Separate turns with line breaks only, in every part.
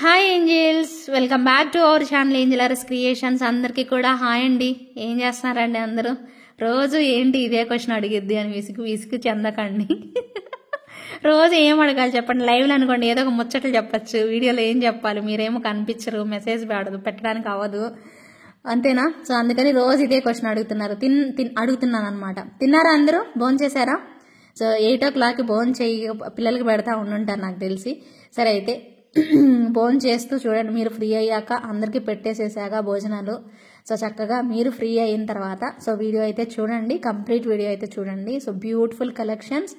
Hi angels, welcome back to our channel Angelers Creations. అందరికీ కూడా hi అండి. ఏం చేస్తున్నారండి అందరూ? రోజు ఏంటి ఇదే క్వశ్చన్ అడిగిద్ది అని విసుగు చెందకండి. రోజు ఏం అడగాలి చెప్పండి? లైవ్లో అనుకోండి ఏదో ఒక ముచ్చట్లు చెప్పచ్చు, వీడియోలో ఏం చెప్పాలి? మీరేమో కనిపించరు, మెసేజ్ పెట్టడానికి అవ్వదు, అంతేనా? సో అందుకని రోజు ఇదే క్వశ్చన్ అడుగుతున్నారు. అడుగుతున్నాను అనమాట. తిన్నారా అందరూ? భోంచేశారా? సో 8 o'clock భోజనం పిల్లలకి పెడతా ఉండుంటారు నాకు తెలిసి. సరే అయితే భోజనం చేస్తూ చూడండి. మీరు ఫ్రీ అయ్యాక అందరికీ పెట్టేసేసాక భోజనాలు, సో చక్కగా మీరు ఫ్రీ అయిన తర్వాత సో వీడియో అయితే చూడండి, కంప్లీట్ వీడియో అయితే చూడండి. So beautiful collections.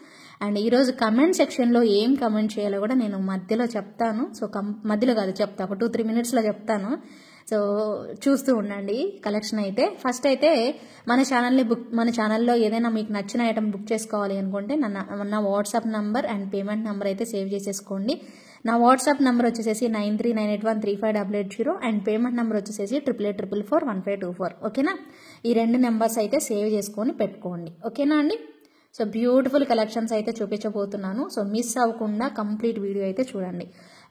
అండ్ ఈరోజు కమెంట్ సెక్షన్లో ఏం కమెంట్ చేయాలో కూడా నేను మధ్యలో చెప్తాను. సో మధ్యలో కాదు, చెప్తా, ఒక 2-3 minutesలో చెప్తాను. సో చూస్తూ ఉండండి కలెక్షన్ అయితే. ఫస్ట్ అయితే మన ఛానల్లో ఏదైనా మీకు నచ్చిన ఐటమ్ బుక్ చేసుకోవాలి అనుకుంటే నా WhatsApp number and payment number అయితే సేవ్ చేసేసుకోండి. నా వాట్సాప్ నెంబర్ వచ్చేసి 9398135880 అండ్ పేమెంట్ నెంబర్ వచ్చేసి 88441524. ఓకేనా? ఈ 2 నెంబర్స్ అయితే సేవ్ చేసుకొని పెట్టుకోండి. ఓకేనా అండి? సో బ్యూటిఫుల్ కలెక్షన్స్ అయితే చూపించబోతున్నాను. సో మిస్ అవ్వకుండా కంప్లీట్ వీడియో అయితే చూడండి.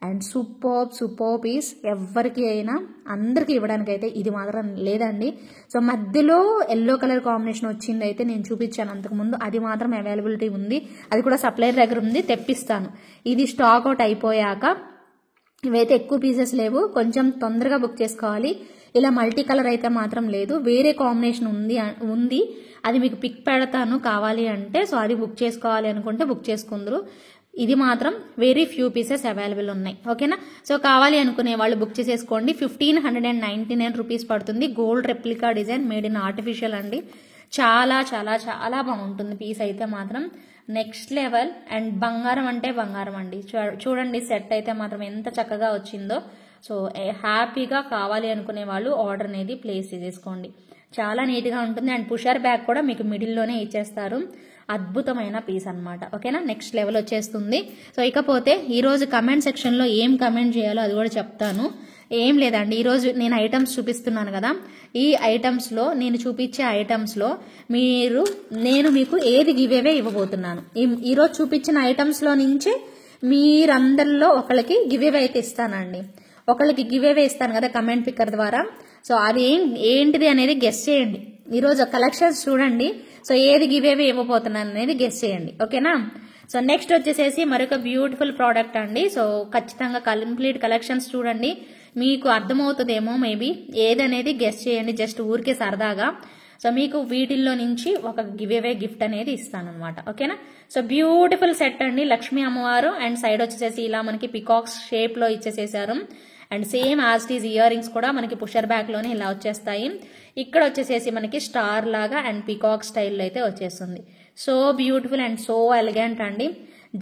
అండ్ సూపర్ పీస్ ఎవరికి అయినా అందరికీ ఇవ్వడానికైతే ఇది మాత్రం లేదండి. సో మధ్యలో ఎల్లో కలర్ కాంబినేషన్ వచ్చింది అయితే నేను చూపించాను అంతకుముందు, అది మాత్రం అవైలబిలిటీ ఉంది, అది కూడా సప్లైర్ దగ్గర ఉంది, తెప్పిస్తాను. ఇది స్టాక్ అవుట్ అయిపోయాక, ఇవైతే ఎక్కువ పీసెస్ లేవు, కొంచెం తొందరగా బుక్ చేసుకోవాలి. ఇలా మల్టీ కలర్ అయితే మాత్రం లేదు, వేరే కాంబినేషన్ ఉంది, అది మీకు పిక్ పెడతాను కావాలి అంటే. సో అది బుక్ చేసుకోవాలి అనుకుంటే బుక్ చేసుకుందరు. ఇది మాత్రం వెరీ ఫ్యూ పీసెస్ అవైలబుల్ ఉన్నాయి. ఓకేనా? సో కావాలి అనుకునే వాళ్ళు బుక్ చేసేసుకోండి. 1599 రూపీస్ పడుతుంది. Gold replica design made in artificial అండి. చాలా చాలా చాలా బాగుంటుంది పీస్ అయితే మాత్రం నెక్స్ట్ లెవెల్. అండ్ బంగారం అంటే బంగారం అండి. చూడండి సెట్ అయితే మాత్రం ఎంత చక్కగా వచ్చిందో. సో హ్యాపీగా కావాలి అనుకునే వాళ్ళు ఆర్డర్ అనేది ప్లేస్ చేసేసుకోండి. చాలా నీట్గా ఉంటుంది. అండ్ పుషర్ బ్యాగ్ కూడా మీకు మిడిల్లోనే ఇచ్చేస్తారు. అద్భుతమైన పీస్ అనమాట. ఓకేనా? నెక్స్ట్ లెవెల్ వచ్చేస్తుంది. సో ఇకపోతే ఈరోజు కమెంట్ సెక్షన్లో ఏం కమెంట్ చేయాలో అది కూడా చెప్తాను. ఏం లేదండి, ఈరోజు నేను ఐటమ్స్ చూపిస్తున్నాను కదా, ఈ ఐటమ్స్లో నేను చూపించే ఐటమ్స్లో నేను మీకు ఏది గివేవే ఇవ్వబోతున్నాను. ఈరోజు చూపించిన ఐటమ్స్లో నుంచి మీరందరిలో ఒకళ్ళకి గివేవే అయితే ఇస్తానండి. ఒకళ్ళకి గివేవే ఇస్తాను కదా కమెంట్ పిక్కర్ ద్వారా. సో అది ఏంటిది అనేది గెస్ చేయండి. ఈరోజు కలెక్షన్స్ చూడండి. సో ఏది గివేవే ఇవ్వబోతున్నాను అనేది గెస్ చేయండి. ఓకేనా? సో నెక్స్ట్ వచ్చేసేసి మరొక బ్యూటిఫుల్ ప్రోడక్ట్ అండి. సో ఖచ్చితంగా కంప్లీట్ కలెక్షన్స్ చూడండి, మీకు అర్థమవుతుందేమో మేబీ. ఏదనేది గెస్ చేయండి, జస్ట్ ఊరికే సరదాగా. సో మీకు వీటిల్లో నుంచి ఒక గివేవే గిఫ్ట్ అనేది ఇస్తానమాట. ఓకేనా? సో బ్యూటిఫుల్ సెట్ అండి, లక్ష్మీ అమ్మవారు. అండ్ సైడ్ వచ్చేసేసి ఇలా మనకి పికాక్స్ షేప్ లో ఇచ్చేసేసారు. And same as it is earrings కూడా మనకి పుషర్ బ్యాక్ లోనే ఇలా వచ్చేస్తాయి. ఇక్కడ వచ్చేసేసి మనకి స్టార్ లాగా అండ్ పికాక్ స్టైల్లో అయితే వచ్చేస్తుంది. So beautiful and so elegant అండి.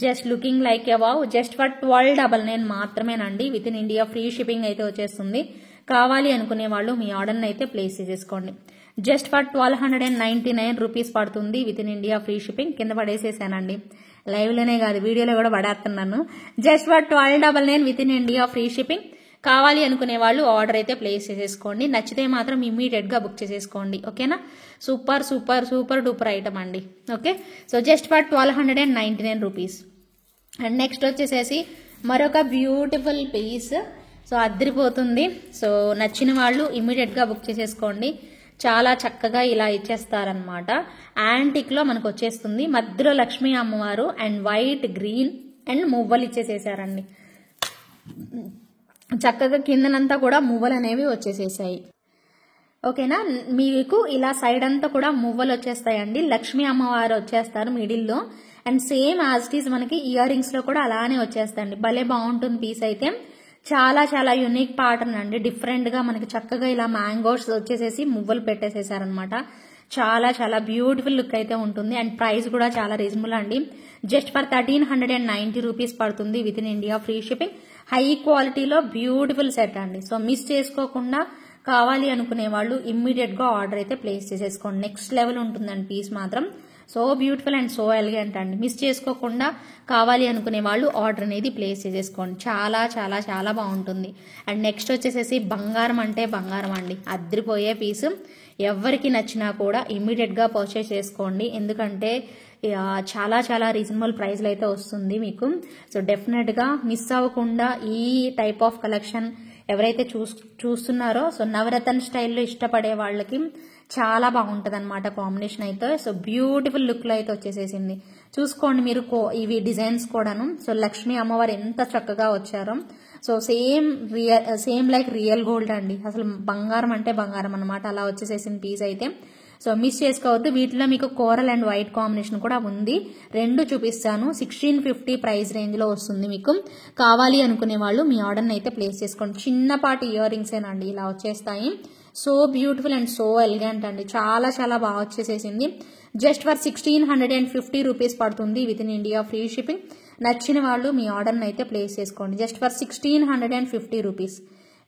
Just looking like a wow. Just for 1299 మాత్రమేనండి. Within India free shipping అయితే వచ్చేస్తుంది. కావాలి అనుకునే వాళ్ళు మీ ఆర్డర్ని అయితే ప్లేస్ చేసేసుకోండి. జస్ట్ ఫర్ 1299 రూపీస్ పడుతుంది. Within India free shipping. కింద పడేసేసానండి, లైవ్లోనే కాదు వీడియోలో కూడా పడేస్తున్నాను. Just for 1299 within India free shipping. కావాలి అనుకునే వాళ్ళు ఆర్డర్ అయితే ప్లేస్ చేసేసుకోండి. నచ్చితే మాత్రం ఇమీడియట్గా బుక్ చేసేసుకోండి. ఓకేనా? Super super super duper item అండి. Okay? So just for 1299 rupees. And next వచ్చేసేసి మరొక బ్యూటిఫుల్ పీస్. సో అదిరిపోతుంది. సో నచ్చిన వాళ్ళు ఇమీడియట్గా బుక్ చేసేసుకోండి. చాలా చక్కగా ఇలా ఇచ్చేస్తారనమాట. యాంటిక్లో మనకు వచ్చేస్తుంది. మధ్యలో లక్ష్మీ అమ్మవారు అండ్ వైట్, గ్రీన్ అండ్ మువ్వలు ఇచ్చేసేసారండి. చక్కగా కిందనంతా కూడా మువ్వలు అనేవి వచ్చేసేసాయి. ఓకేనా? మీకు ఇలా సైడ్ అంతా కూడా మువ్వలు వచ్చేస్తాయండి. లక్ష్మీ అమ్మవారు వచ్చేస్తారు మిడిల్లో. And same as it is మనకి ఇయర్ రింగ్స్ లో కూడా అలానే వచ్చేస్తాయండి. భలే బాగుంటుంది పీస్ అయితే. చాలా చాలా యూనిక్ ప్యాటర్న్ అండి. డిఫరెంట్ గా మనకి చక్కగా ఇలా మ్యాంగోస్ వచ్చేసేసి మువ్వలు పెట్టేసేసారనమాట. చాలా చాలా బ్యూటిఫుల్ లుక్ అయితే ఉంటుంది. అండ్ ప్రైస్ కూడా చాలా రీజనబుల్ అండి. జస్ట్ ఫర్ 1390 రూపీస్ పడుతుంది. Within India free shipping. High క్వాలిటీలో బ్యూటిఫుల్ సెట్ అండి. సో మిస్ చేసుకోకుండా కావాలి అనుకునే వాళ్ళు ఇమ్మీడియట్ గా ఆర్డర్ అయితే ప్లేస్ చేసేసుకోండి. నెక్స్ట్ లెవెల్ ఉంటుందండి పీస్ మాత్రం. So beautiful and so elegant అండి. మిస్ చేసుకోకుండా కావాలి అనుకునే వాళ్ళు ఆర్డర్ అనేది ప్లేస్ చేసేసుకోండి. చాలా చాలా చాలా బాగుంటుంది. అండ్ నెక్స్ట్ వచ్చేసేసి బంగారం అంటే బంగారం అండి. అద్రిపోయే పీసు. ఎవరికి నచ్చినా కూడా ఇమ్మీడియట్ గా పర్చేస్ చేసుకోండి. ఎందుకంటే చాలా చాలా రీజనబుల్ ప్రైస్లో అయితే వస్తుంది మీకు. సో డెఫినెట్గా మిస్ అవ్వకుండా ఈ టైప్ ఆఫ్ కలెక్షన్ ఎవరైతే చూస్తున్నారో సో నవరత్న స్టైల్లో ఇష్టపడే వాళ్ళకి చాలా బాగుంటుంది అనమాట కాంబినేషన్ అయితే. సో బ్యూటిఫుల్ లుక్లో అయితే వచ్చేసేసింది. చూసుకోండి మీరు ఇవి డిజైన్స్ కూడాను. సో లక్ష్మీ అమ్మవారు ఎంత చక్కగా వచ్చారో. So same like real gold అండి, అసలు బంగారం అంటే బంగారం అనమాట, అలా వచ్చేసేసిన పీస్ అయితే. సో మిస్ చేసుకోవద్దు. వీటిలో మీకు కోరల్ అండ్ వైట్ కాంబినేషన్ కూడా ఉంది, రెండు చూపిస్తాను. 1650 ప్రైస్ రేంజ్లో వస్తుంది. మీకు కావాలి అనుకునే వాళ్ళు మీ ఆర్డర్ని అయితే ప్లేస్ చేసుకోండి. చిన్నపాటి ఇయర్ రింగ్సేనండి, ఇలా వచ్చేస్తాయి. So beautiful and so elegant అండి, చాలా చాలా బాగా వచ్చేసేసింది. జస్ట్ ఫర్ 1650 రూపీస్ పడుతుంది within India, free shipping. నచ్చిన వాళ్ళు మీ ఆర్డర్ని అయితే ప్లేస్ చేసుకోండి. Just for 1650 rupees.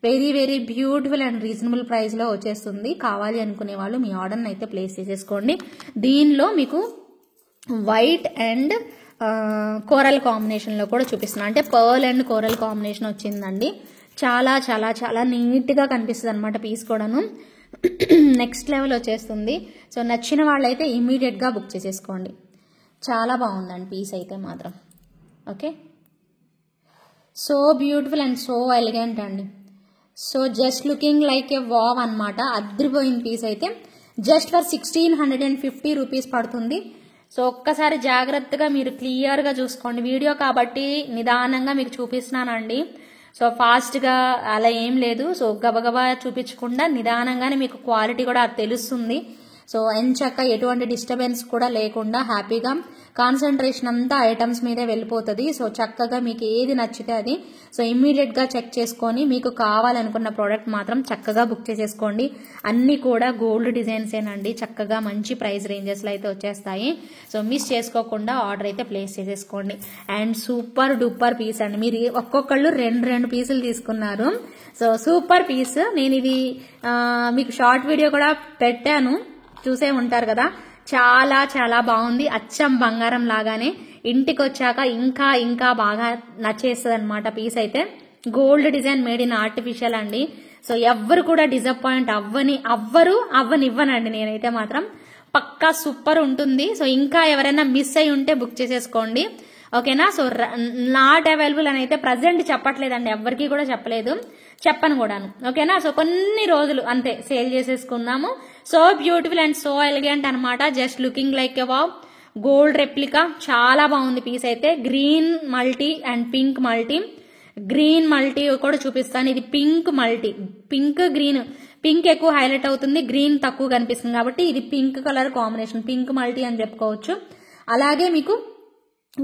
Very very beautiful and reasonable ప్రైస్లో వచ్చేస్తుంది. కావాలి అనుకునే వాళ్ళు మీ ఆర్డర్ని అయితే ప్లేస్ చేసేసుకోండి. దీనిలో మీకు వైట్ అండ్ కోరల్ కాంబినేషన్లో కూడా చూపిస్తున్నాను, అంటే పర్ల్ అండ్ కోరల్ కాంబినేషన్ వచ్చిందండి. చాలా చాలా చాలా నీట్గా కనిపిస్తుంది అనమాట పీస్ కూడాను. నెక్స్ట్ లెవెల్ వచ్చేస్తుంది. సో నచ్చిన వాళ్ళైతే ఇమీడియట్గా బుక్ చేసేసుకోండి. చాలా బాగుందండి పీస్ అయితే మాత్రం. Okay, so beautiful and so elegant అండి. So just looking like a wow అనమాట, అద్రిపోయిన పీస్ అయితే. జస్ట్ ఫర్ 1650 రూపీస్ పడుతుంది. సో ఒక్కసారి జాగ్రత్తగా మీరు క్లియర్గా చూసుకోండి. వీడియో కాబట్టి నిదానంగా మీకు చూపిస్తున్నానండి. సో ఫాస్ట్గా అలా ఏం లేదు. సో గబగబా చూపించకుండా నిదానంగానే మీకు క్వాలిటీ కూడా తెలుస్తుంది. సో ఎంచక్క ఎటువంటి డిస్టర్బెన్స్ కూడా లేకుండా హ్యాపీగా కాన్సన్ట్రేషన్ అంతా ఐటమ్స్ మీదే వెళ్ళిపోతుంది. సో చక్కగా మీకు ఏది నచ్చితే అది సో ఇమ్మీడియట్గా చెక్ చేసుకొని మీకు కావాలనుకున్న ప్రోడక్ట్ మాత్రం చక్కగా బుక్ చేసేసుకోండి. అన్నీ కూడా గోల్డ్ డిజైన్సేనండి, చక్కగా మంచి ప్రైస్ రేంజెస్లో అయితే వచ్చేస్తాయి. సో మిస్ చేసుకోకుండా ఆర్డర్ అయితే ప్లేస్ చేసేసుకోండి. అండ్ సూపర్ డూపర్ పీస్ అండి, మీరు ఒక్కొక్కళ్ళు రెండు పీసులు తీసుకున్నారు. So super piece. నేను ఇది మీకు షార్ట్ వీడియో కూడా పెట్టాను, చూసే ఉంటారు కదా. చాలా చాలా బాగుంది, అచ్చం బంగారం లాగానే. ఇంటికి వచ్చాక ఇంకా ఇంకా బాగా నచ్చేస్తుంది అనమాట పీస్ అయితే. Gold design made in artificial అండి. సో ఎవ్వరు కూడా డిసప్పాయింట్ అవ్వనివ్వనండి నేనైతే మాత్రం. పక్కా సూపర్ ఉంటుంది. సో ఇంకా ఎవరైనా మిస్ అయి ఉంటే బుక్ చేసేసుకోండి, ఓకేనా. సో నాట్ అవైలబుల్ అని అయితే ప్రజెంట్ చెప్పట్లేదండి, ఎవరికి కూడా చెప్పను కూడాను, ఓకేనా. సో కొన్ని రోజులు అంతే సేల్ చేసేసుకుందాము. So beautiful and so elegant అనమాట. Just looking like a wow, gold replica. చాలా బాగుంది పీస్ అయితే. Green multi and pink multi. Green multi కూడా చూపిస్తాను. ఇది pink multi, pink green. Pink ఎక్కువ హైలైట్ అవుతుంది, గ్రీన్ తక్కువ కనిపిస్తుంది కాబట్టి ఇది pink colour combination, pink multi అని చెప్పుకోవచ్చు. అలాగే మీకు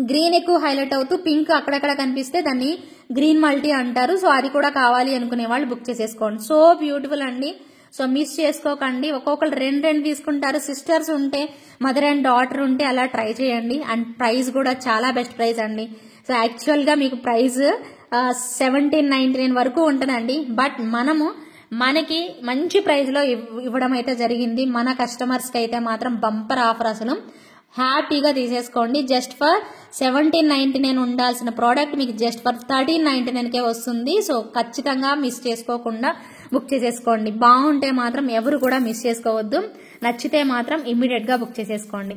గ్రీన్ ఎక్కువ హైలైట్ అవుతూ పింక్ అక్కడక్కడ కనిపిస్తే దాన్ని గ్రీన్ మల్టీ అంటారు. సో అది కూడా కావాలి అనుకునే వాళ్ళు బుక్ చేసేసుకోండి. సో బ్యూటిఫుల్ అండి. సో మిస్ చేసుకోకండి. ఒక్కొక్కరు రెండు తీసుకుంటారు. సిస్టర్స్ ఉంటే, మదర్ అండ్ డాటర్ ఉంటే అలా ట్రై చేయండి. అండ్ ప్రైస్ కూడా చాలా బెస్ట్ ప్రైస్ అండి. సో యాక్చువల్గా మీకు ప్రైస్ 1799 వరకు ఉంటుందండి. బట్ మనకి మంచి ప్రైస్లో ఇవ్వడం అయితే జరిగింది. మన కస్టమర్స్కి అయితే మాత్రం బంపర్ ఆఫర్, అసలు హ్యాపీగా తీసేసుకోండి. జస్ట్ ఫర్ 1799 ఉండాల్సిన ప్రోడక్ట్ మీకు జస్ట్ ఫర్ 1399కే వస్తుంది. సో ఖచ్చితంగా మిస్ చేసుకోకుండా బుక్ చేసేసుకోండి. బాగుంటే మాత్రం ఎవరు కూడా మిస్ చేసుకోవద్దు. నచ్చితే మాత్రం ఇమ్మీడియట్గా బుక్ చేసేసుకోండి,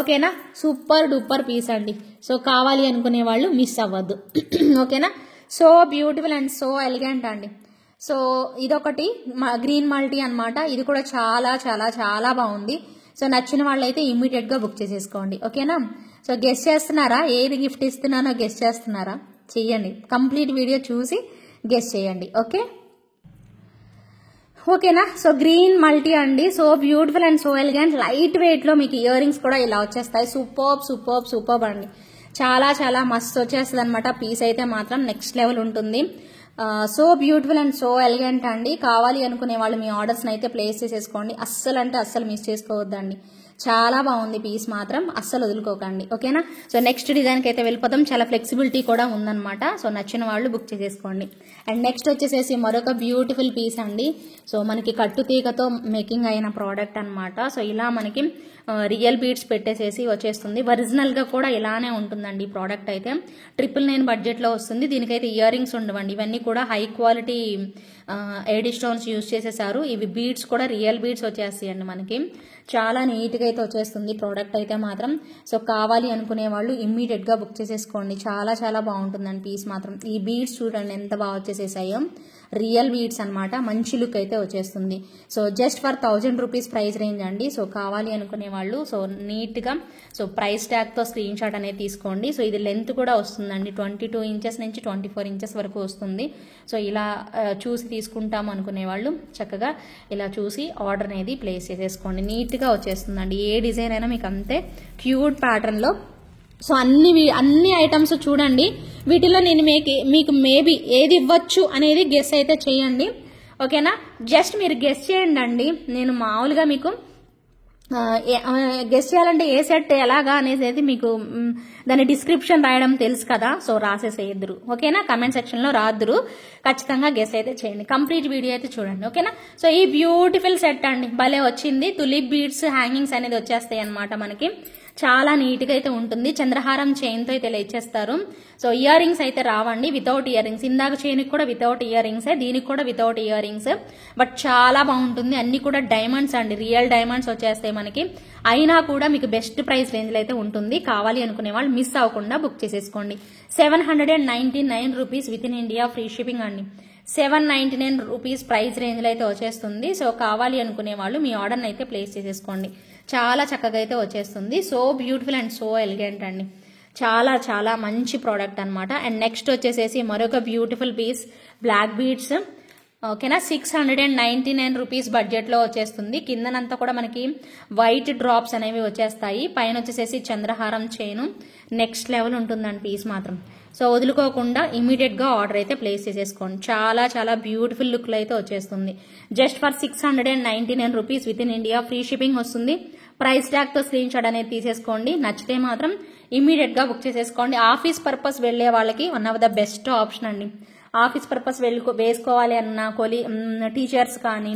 ఓకేనా. సూపర్ డూపర్ పీస్ అండి. సో కావాలి అనుకునే వాళ్ళు మిస్ అవ్వద్దు, ఓకేనా. So beautiful and so elegant అండి. సో ఇదొకటి గ్రీన్ మల్టీ అనమాట. ఇది కూడా చాలా చాలా చాలా బాగుంది. సో నచ్చిన వాళ్ళైతే ఇమ్మీడియట్గా బుక్ చేసేసుకోండి, ఓకేనా. సో గెస్ట్ చేస్తున్నారా, ఏది గిఫ్ట్ ఇస్తున్నానో గెస్ట్ చేస్తున్నారా? చెయ్యండి, కంప్లీట్ వీడియో చూసి గెస్ట్ చేయండి, ఓకేనా. సో గ్రీన్ మల్టీ అండి. So beautiful and so elegant, light వెయిట్లో మీకు ఇయర్ రింగ్స్ కూడా ఇలా వచ్చేస్తాయి. సూపర్బ్ అండి. చాలా చాలా మస్తు వచ్చేస్తుంది అనమాట. పీస్ అయితే మాత్రం నెక్స్ట్ లెవెల్ ఉంటుంది. So beautiful and so elegant అండి. కావాలి అనుకునే వాళ్ళు మీ ఆర్డర్స్ని అయితే ప్లేస్ చేసేసుకోండి. అస్సలు మిస్ చేసుకోవద్దండి. చాలా బాగుంది పీస్ మాత్రం, అస్సలు వదులుకోకండి, ఓకేనా. సో నెక్స్ట్ డిజైన్కి అయితే వెళ్ళిపోతాం. చాలా ఫ్లెక్సిబిలిటీ కూడా ఉందన్నమాట. సో నచ్చిన వాళ్ళు బుక్ చేసేసుకోండి. అండ్ నెక్స్ట్ వచ్చేసేసి మరొక బ్యూటిఫుల్ పీస్ అండి. సో మనకి కట్టుతీగతో మేకింగ్ అయిన ప్రోడక్ట్ అనమాట. సో ఇలా మనకి రియల్ బీడ్స్ పెట్టేసేసి వచ్చేస్తుంది. ఒరిజినల్గా కూడా ఇలానే ఉంటుందండి ఈ ప్రోడక్ట్ అయితే. 999 బడ్జెట్లో వస్తుంది. దీనికైతే ఇయర్ రింగ్స్ ఉండవండి. ఇవన్నీ కూడా high quality AD stones use చేసేసారు. ఇవి బీడ్స్ కూడా రియల్ బీడ్స్ వచ్చేస్తాయండి మనకి. చాలా నీట్గా అయితే వచ్చేస్తుంది ప్రోడక్ట్ అయితే మాత్రం. సో కావాలి అనుకునే వాళ్ళు ఇమ్మీడియట్గా బుక్ చేసేసుకోండి. చాలా చాలా బాగుంటుందండి పీస్ మాత్రం. ఈ బీడ్స్ చూడండి ఎంత బాగా వచ్చేసేసాయో. రియల్ బీడ్స్ అనమాట. మంచి లుక్ అయితే వచ్చేస్తుంది. So just for 1000 rupees price range అండి. సో కావాలి అనుకునే వాళ్ళు సో నీట్గా సో ప్రైస్ ట్యాగ్తో స్క్రీన్ షాట్ అనేది తీసుకోండి. సో ఇది లెంత్ కూడా వస్తుందండి. 22 ఇంచెస్ నుంచి 24 ఇంచెస్ వరకు వస్తుంది. సో ఇలా చూసి తీసుకుంటాం అనుకునే వాళ్ళు చక్కగా ఇలా చూసి ఆర్డర్ అనేది ప్లేస్ చేసేసుకోండి. నీట్గా వచ్చేస్తుందండి. ఏ డిజైన్ అయినా మీకు అంతే క్యూట్ ప్యాటర్న్లో. సో అన్ని ఐటమ్స్ చూడండి. వీటిలో నేను మీకు మేబీ ఏది ఇవ్వచ్చు అనేది గెస్ అయితే చేయండి. ఓకేనా, జస్ట్ మీరు గెస్ చేయండి అండి. నేను మామూలుగా మీకు గెస్ చేయాలంటే ఏ సెట్ ఎలాగా అనేది అయితే మీకు దాని డిస్క్రిప్షన్ రాయడం తెలుసు కదా. సో రాసేసేద్దరు. ఓకేనా, కమెంట్ సెక్షన్లో రాద్దరు. ఖచ్చితంగా గెస్ అయితే చేయండి. కంప్లీట్ వీడియో అయితే చూడండి. ఓకేనా, సో ఈ బ్యూటిఫుల్ సెట్ అండి భలే వచ్చింది. తులిప్ బీడ్స్ హ్యాంగింగ్స్ అనేది వచ్చేస్తాయి అనమాట మనకి. చాలా నీట్గా అయితే ఉంటుంది. చంద్రహారం చైన్తో అయితే ఇచ్చేస్తారు. సో ఇయర్ రింగ్స్ అయితే రావండి, వితౌట్ ఇయర్ రింగ్స్. ఇందాక చైన్కి కూడా వితౌట్ ఇయర్ రింగ్స్, దీనికి కూడా వితౌట్ ఇయర్ రింగ్స్. బట్ చాలా బాగుంటుంది. అన్ని కూడా డైమండ్స్ అండి, రియల్ డైమండ్స్ వచ్చేస్తాయి మనకి. అయినా కూడా మీకు బెస్ట్ ప్రైస్ రేంజ్లో అయితే ఉంటుంది. కావాలి అనుకునే వాళ్ళు మిస్ అవ్వకుండా బుక్ చేసేసుకోండి. 799 rupees with in India free shipping అండి. 799 రూపీస్ ప్రైస్ రేంజ్లో అయితే వచ్చేస్తుంది. సో కావాలి అనుకునే వాళ్ళు మీ ఆర్డర్ని అయితే ప్లేస్ చేసేసుకోండి. చాలా చక్కగా అయితే వచ్చేస్తుంది. So beautiful and so elegant అండి. చాలా చాలా మంచి ప్రోడక్ట్ అనమాట. అండ్ నెక్స్ట్ వచ్చేసేసి మరొక బ్యూటిఫుల్ పీస్ బ్లాక్ బీడ్స్. ఓకేనా, 699 రూపీస్ బడ్జెట్లో వచ్చేస్తుంది. కిందనంతా కూడా మనకి వైట్ డ్రాప్స్ అనేవి వచ్చేస్తాయి. పైన వచ్చేసేసి చంద్రహారం చైను. నెక్స్ట్ లెవెల్ ఉంటుందండి పీస్ మాత్రం. సో వదులుకోకుండా ఇమీడియట్గా ఆర్డర్ అయితే ప్లేస్ చేసేసుకోండి. చాలా చాలా బ్యూటిఫుల్ లుక్లో అయితే వచ్చేస్తుంది. Just for 699 rupees with in India free shipping వస్తుంది. ప్రైస్ ట్యాగ్తో స్క్రీన్ షాట్ అనేది తీసేసుకోండి. నచ్చితే మాత్రం ఇమీడియట్గా బుక్ చేసేసుకోండి. ఆఫీస్ పర్పస్ వెళ్లే వాళ్ళకి one of the best option అండి. ఆఫీస్ పర్పస్ వేసుకోవాలి అన్న టీచర్స్ కానీ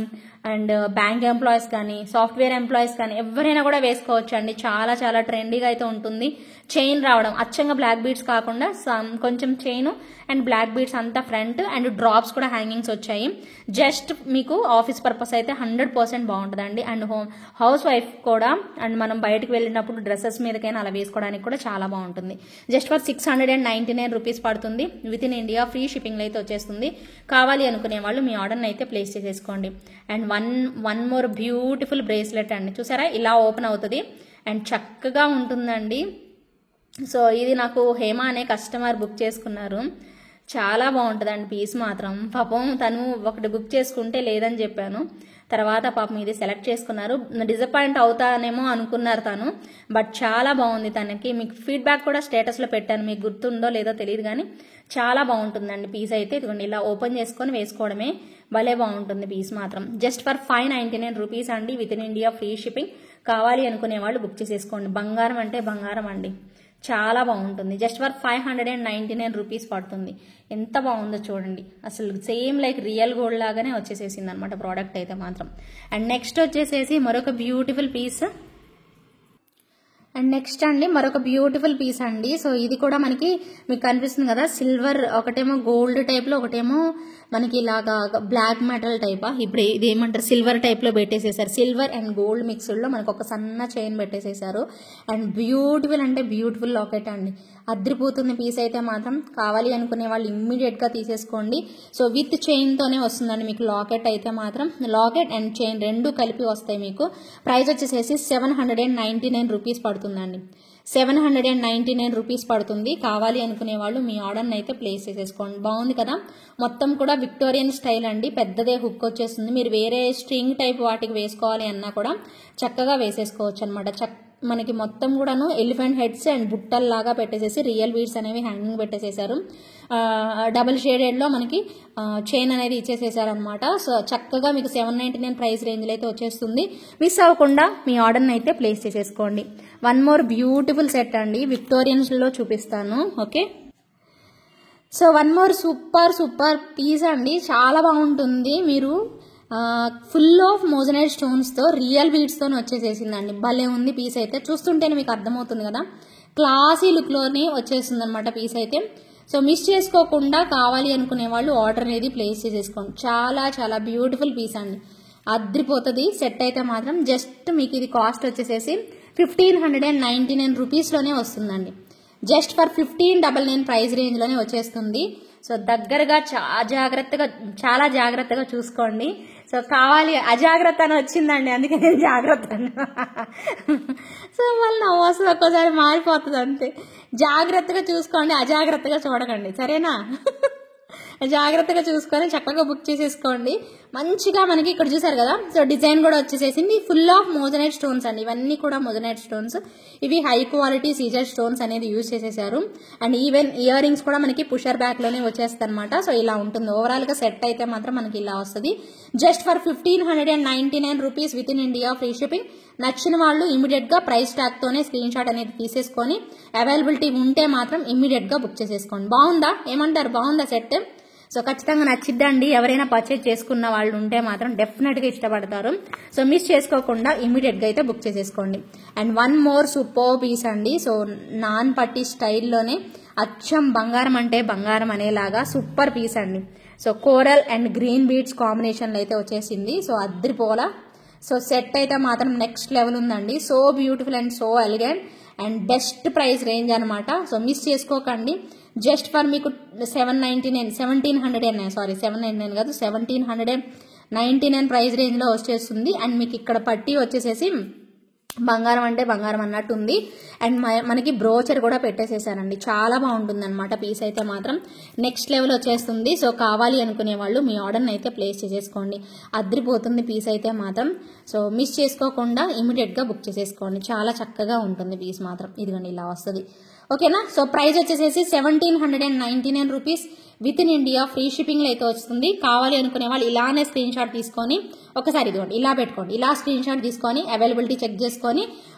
అండ్ బ్యాంక్ ఎంప్లాయీస్ కానీ సాఫ్ట్వేర్ ఎంప్లాయీస్ కానీ ఎవరైనా కూడా వేసుకోవచ్చు అండి. చాలా చాలా ట్రెండీగా అయితే ఉంటుంది. చైన్ రావడం అచ్చంగా బ్లాక్ బీడ్స్ కాకుండా కొంచెం చైన్ అండ్ బ్లాక్ బీడ్స్ అంతా ఫ్రంట్ అండ్ డ్రాప్స్ కూడా హ్యాంగింగ్స్ వచ్చాయి. జస్ట్ మీకు ఆఫీస్ పర్పస్ అయితే 100% బాగుంటుందండి. అండ్ హౌస్ వైఫ్ కూడా అండ్ మనం బయటకు వెళ్ళినప్పుడు డ్రెస్సెస్ మీదకైనా అలా వేసుకోవడానికి కూడా చాలా బాగుంటుంది. జస్ట్ ఫర్ 699 రూపీస్ పడుతుంది. విత్ ఇన్ ఇండియా ఫ్రీ షిప్పింగ్లో అయితే వచ్చేస్తుంది. కావాలి అనుకునే వాళ్ళు మీ ఆర్డర్ని అయితే ప్లేస్ చేసేసుకోండి. And one more beautiful bracelet అండి. చూసారా ఇలా ఓపెన్ అవుతుంది అండ్ చక్కగా ఉంటుందండి. సో ఇది నాకు హేమ అనే కస్టమర్ బుక్ చేసుకున్నారు. చాలా బాగుంటుందండి పీస్ మాత్రం. పాపం తను ఒకటి బుక్ చేసుకుంటే లేదని చెప్పాను. తర్వాత పాపం ఇది సెలెక్ట్ చేసుకున్నారు. డిసప్పాయింట్ అవుతానేమో అనుకున్నారు తను. బట్ చాలా బాగుంది. తనకి మీకు ఫీడ్బ్యాక్ కూడా స్టేటస్లో పెట్టాను. మీకు గుర్తుందో లేదో తెలియదు కానీ చాలా బాగుంటుందండి పీస్ అయితే. ఇదిగోండి ఇలా ఓపెన్ చేసుకొని వేసుకోవడమే. భలే బాగుంటుంది పీస్ మాత్రం. జస్ట్ ఫర్ 599 రూపీస్ అండి. With in India free shipping. కావాలి అనుకునే వాళ్ళు బుక్ చేసేసుకోండి. బంగారం అంటే బంగారం అండి. చాలా బాగుంటుంది. జస్ట్ ఫర్ 599 రూపీస్ పడుతుంది. ఎంత బాగుందో చూడండి. అసలు సేమ్ లైక్ రియల్ గోల్డ్ లాగానే వచ్చేసేసింది అనమాట ప్రోడక్ట్ అయితే మాత్రం. అండ్ నెక్స్ట్ వచ్చేసేసి మరొక బ్యూటిఫుల్ పీస్. అండ్ నెక్స్ట్ అండి మరొక బ్యూటిఫుల్ పీస్ అండి. సో ఇది కూడా మనకి మీకు కనిపిస్తుంది కదా, సిల్వర్ ఒకటేమో గోల్డ్ టైప్లో, ఒకటేమో మనకి ఇలాగా బ్లాక్ మెటల్ టైపా, ఇప్పుడు ఇది ఏమంటారు సిల్వర్ టైప్లో పెట్టేసేసారు. సిల్వర్ అండ్ గోల్డ్ మిక్స్డ్లో మనకు ఒక సన్న చైన్ పెట్టేసేసారు. అండ్ బ్యూటిఫుల్ అంటే బ్యూటిఫుల్ లాకెట్ అండి. అద్రిపోతుంది పీస్ అయితే మాత్రం. కావాలి అనుకునే వాళ్ళు ఇమ్మీడియట్గా తీసేసుకోండి. సో విత్ చైన్తోనే వస్తుందండి మీకు లాకెట్ అయితే మాత్రం. లాకెట్ అండ్ చైన్ రెండు కలిపి వస్తాయి మీకు. ప్రైస్ వచ్చేసేసి 799 రూపీస్ పడుతుందండి. 799 రూపీస్ పడుతుంది. కావాలి అనుకునే వాళ్ళు మీ ఆర్డర్ని అయితే ప్లేస్ చేసేసుకోండి. బాగుంది కదా, మొత్తం కూడా విక్టోరియన్ స్టైల్ అండి. పెద్దదే హుక్ వచ్చేస్తుంది. మీరు వేరే స్ట్రింగ్ టైప్ వాటికి వేసుకోవాలి అన్నా కూడా చక్కగా వేసేసుకోవచ్చు అనమాట. మనకి మొత్తం కూడాను ఎలిఫెంట్ హెడ్స్ అండ్ బుట్టల్లాగా పెట్టేసేసి రియల్ బీడ్స్ అనేవి హ్యాంగింగ్ పెట్టేసేసారు. డబుల్ షేడెడ్లో మనకి చైన్ అనేది ఇచ్చేసేసారు అనమాట. సో చక్కగా మీకు 799 ప్రైస్ రేంజ్లో అయితే వచ్చేస్తుంది. మిస్ అవ్వకుండా మీ ఆర్డర్ని అయితే ప్లేస్ చేసేసుకోండి. వన్ మోర్ బ్యూటిఫుల్ సెట్ అండి, విక్టోరియన్స్లో చూపిస్తాను. Okay, so one more super piece అండి. చాలా బాగుంటుంది. మీరు ఫుల్ ఆఫ్ మోజనైట్ స్టోన్స్తో రియల్ బీడ్స్తో వచ్చేసేసిందండి. భలే ఉంది పీస్ అయితే, చూస్తుంటేనే మీకు అర్థమవుతుంది కదా, క్లాసీ లుక్లోనే వచ్చేస్తుంది అనమాట పీస్ అయితే. సో మిస్ చేసుకోకుండా కావాలి అనుకునే వాళ్ళు ఆర్డర్ అనేది ప్లేస్ చేసేసుకోండి. చాలా చాలా బ్యూటిఫుల్ పీస్ అండి, అద్రిపోతుంది సెట్ అయితే మాత్రం. జస్ట్ మీకు ఇది కాస్ట్ వచ్చేసేసి 1599 రూపీస్లోనే వస్తుందండి. జస్ట్ ఫర్ 1599 ప్రైస్ రేంజ్లోనే వచ్చేస్తుంది. సో దగ్గరగా చాలా జాగ్రత్తగా చూసుకోండి. సో కావాలి, అజాగ్రత్త అని వచ్చిందండి, అందుకే నేను జాగ్రత్త సో మళ్ళీ నవ్వు వస్తుంది, ఒక్కోసారి మారిపోతుంది అంతే. జాగ్రత్తగా చూసుకోండి, అజాగ్రత్తగా చూడకండి, సరేనా? జాగ్రత్తగా చూసుకొని చక్కగా బుక్ చేసేసుకోండి. మంచిగా మనకి ఇక్కడ చూసారు కదా, సో డిజైన్ కూడా వచ్చేసేసింది. ఫుల్ ఆఫ్ మోజనైట్ స్టోన్స్ అండి, ఇవన్నీ కూడా మోజనైట్ స్టోన్స్. ఇవి హై క్వాలిటీ సీజర్ స్టోన్స్ అనేది యూజ్ చేసేసారు. అండ్ ఈవెన్ ఇయర్ రింగ్స్ కూడా మనకి పుషర్ బ్యాక్ లోనే వచ్చేస్తాయి అనమాట. సో ఇలా ఉంటుంది ఓవరాల్ గా సెట్ అయితే మాత్రం మనకి ఇలా వస్తుంది. Just for 1599 rupees with in India, free shipping. నచ్చిన వాళ్ళు ఇమీడియట్ గా ప్రైస్ ట్యాగ్ తోనే స్క్రీన్ షాట్ అనేది తీసేసుకొని అవైలబిలిటీ ఉంటే మాత్రం ఇమీడియట్ గా బుక్ చేసేసుకోండి. బాగుందా, ఏమంటారు, బాగుందా సెట్? సో ఖచ్చితంగా నచ్చిద్దండి. ఎవరైనా పర్చేజ్ చేసుకున్న వాళ్ళు ఉంటే మాత్రం డెఫినెట్ గా ఇష్టపడతారు. సో మిస్ చేసుకోకుండా ఇమీడియట్ గా అయితే బుక్ చేసేసుకోండి. And one more super piece అండి. సో నాన్ పట్టి స్టైల్లోనే అచ్చం బంగారం అంటే బంగారం అనేలాగా సూపర్ పీస్ అండి. So coral and green beads కాంబినేషన్లో అయితే వచ్చేసింది. సో అద్రిపోలా. సో సెట్ అయితే మాత్రం నెక్స్ట్ లెవెల్ ఉందండి. So beautiful and so elegant and best price range అనమాట. సో మిస్ చేసుకోకండి. జస్ట్ ఫర్ మీకు 1799 ప్రైస్ రేంజ్ లో వచ్చేస్తుంది. అండ్ మీకు ఇక్కడ పట్టి వచ్చేసేసి బంగారం అంటే బంగారం అన్నట్టు ఉంది. అండ్ మనకి బ్రోచర్ కూడా పెట్టేసేసారండి, చాలా బాగుంటుంది అనమాట పీస్ అయితే మాత్రం నెక్స్ట్ లెవెల్ వచ్చేస్తుంది. సో కావాలి అనుకునే వాళ్ళు మీ ఆర్డర్ని అయితే ప్లేస్ చేసేసుకోండి, అద్రిపోతుంది పీస్ అయితే మాత్రం. సో మిస్ చేసుకోకుండా ఇమీడియట్ గా బుక్ చేసేసుకోండి, చాలా చక్కగా ఉంటుంది పీస్ మాత్రం. ఇదిగోండి ఇలా వస్తుంది, ఓకేనా? సో ప్రైస్ వచ్చేసేసి 1799 rupees with in India, free shipping లో అయితే వస్తుంది. కావాలి అనుకునే వాళ్ళు ఇలానే స్క్రీన్ షాట్ తీసుకొని ఒకసారి ఇదిగోండి ఇలా పెట్టుకోండి, ఇలా స్క్రీన్ షాట్ తీసుకొని అవైలబిలిటీ చెక్ చేసుకొని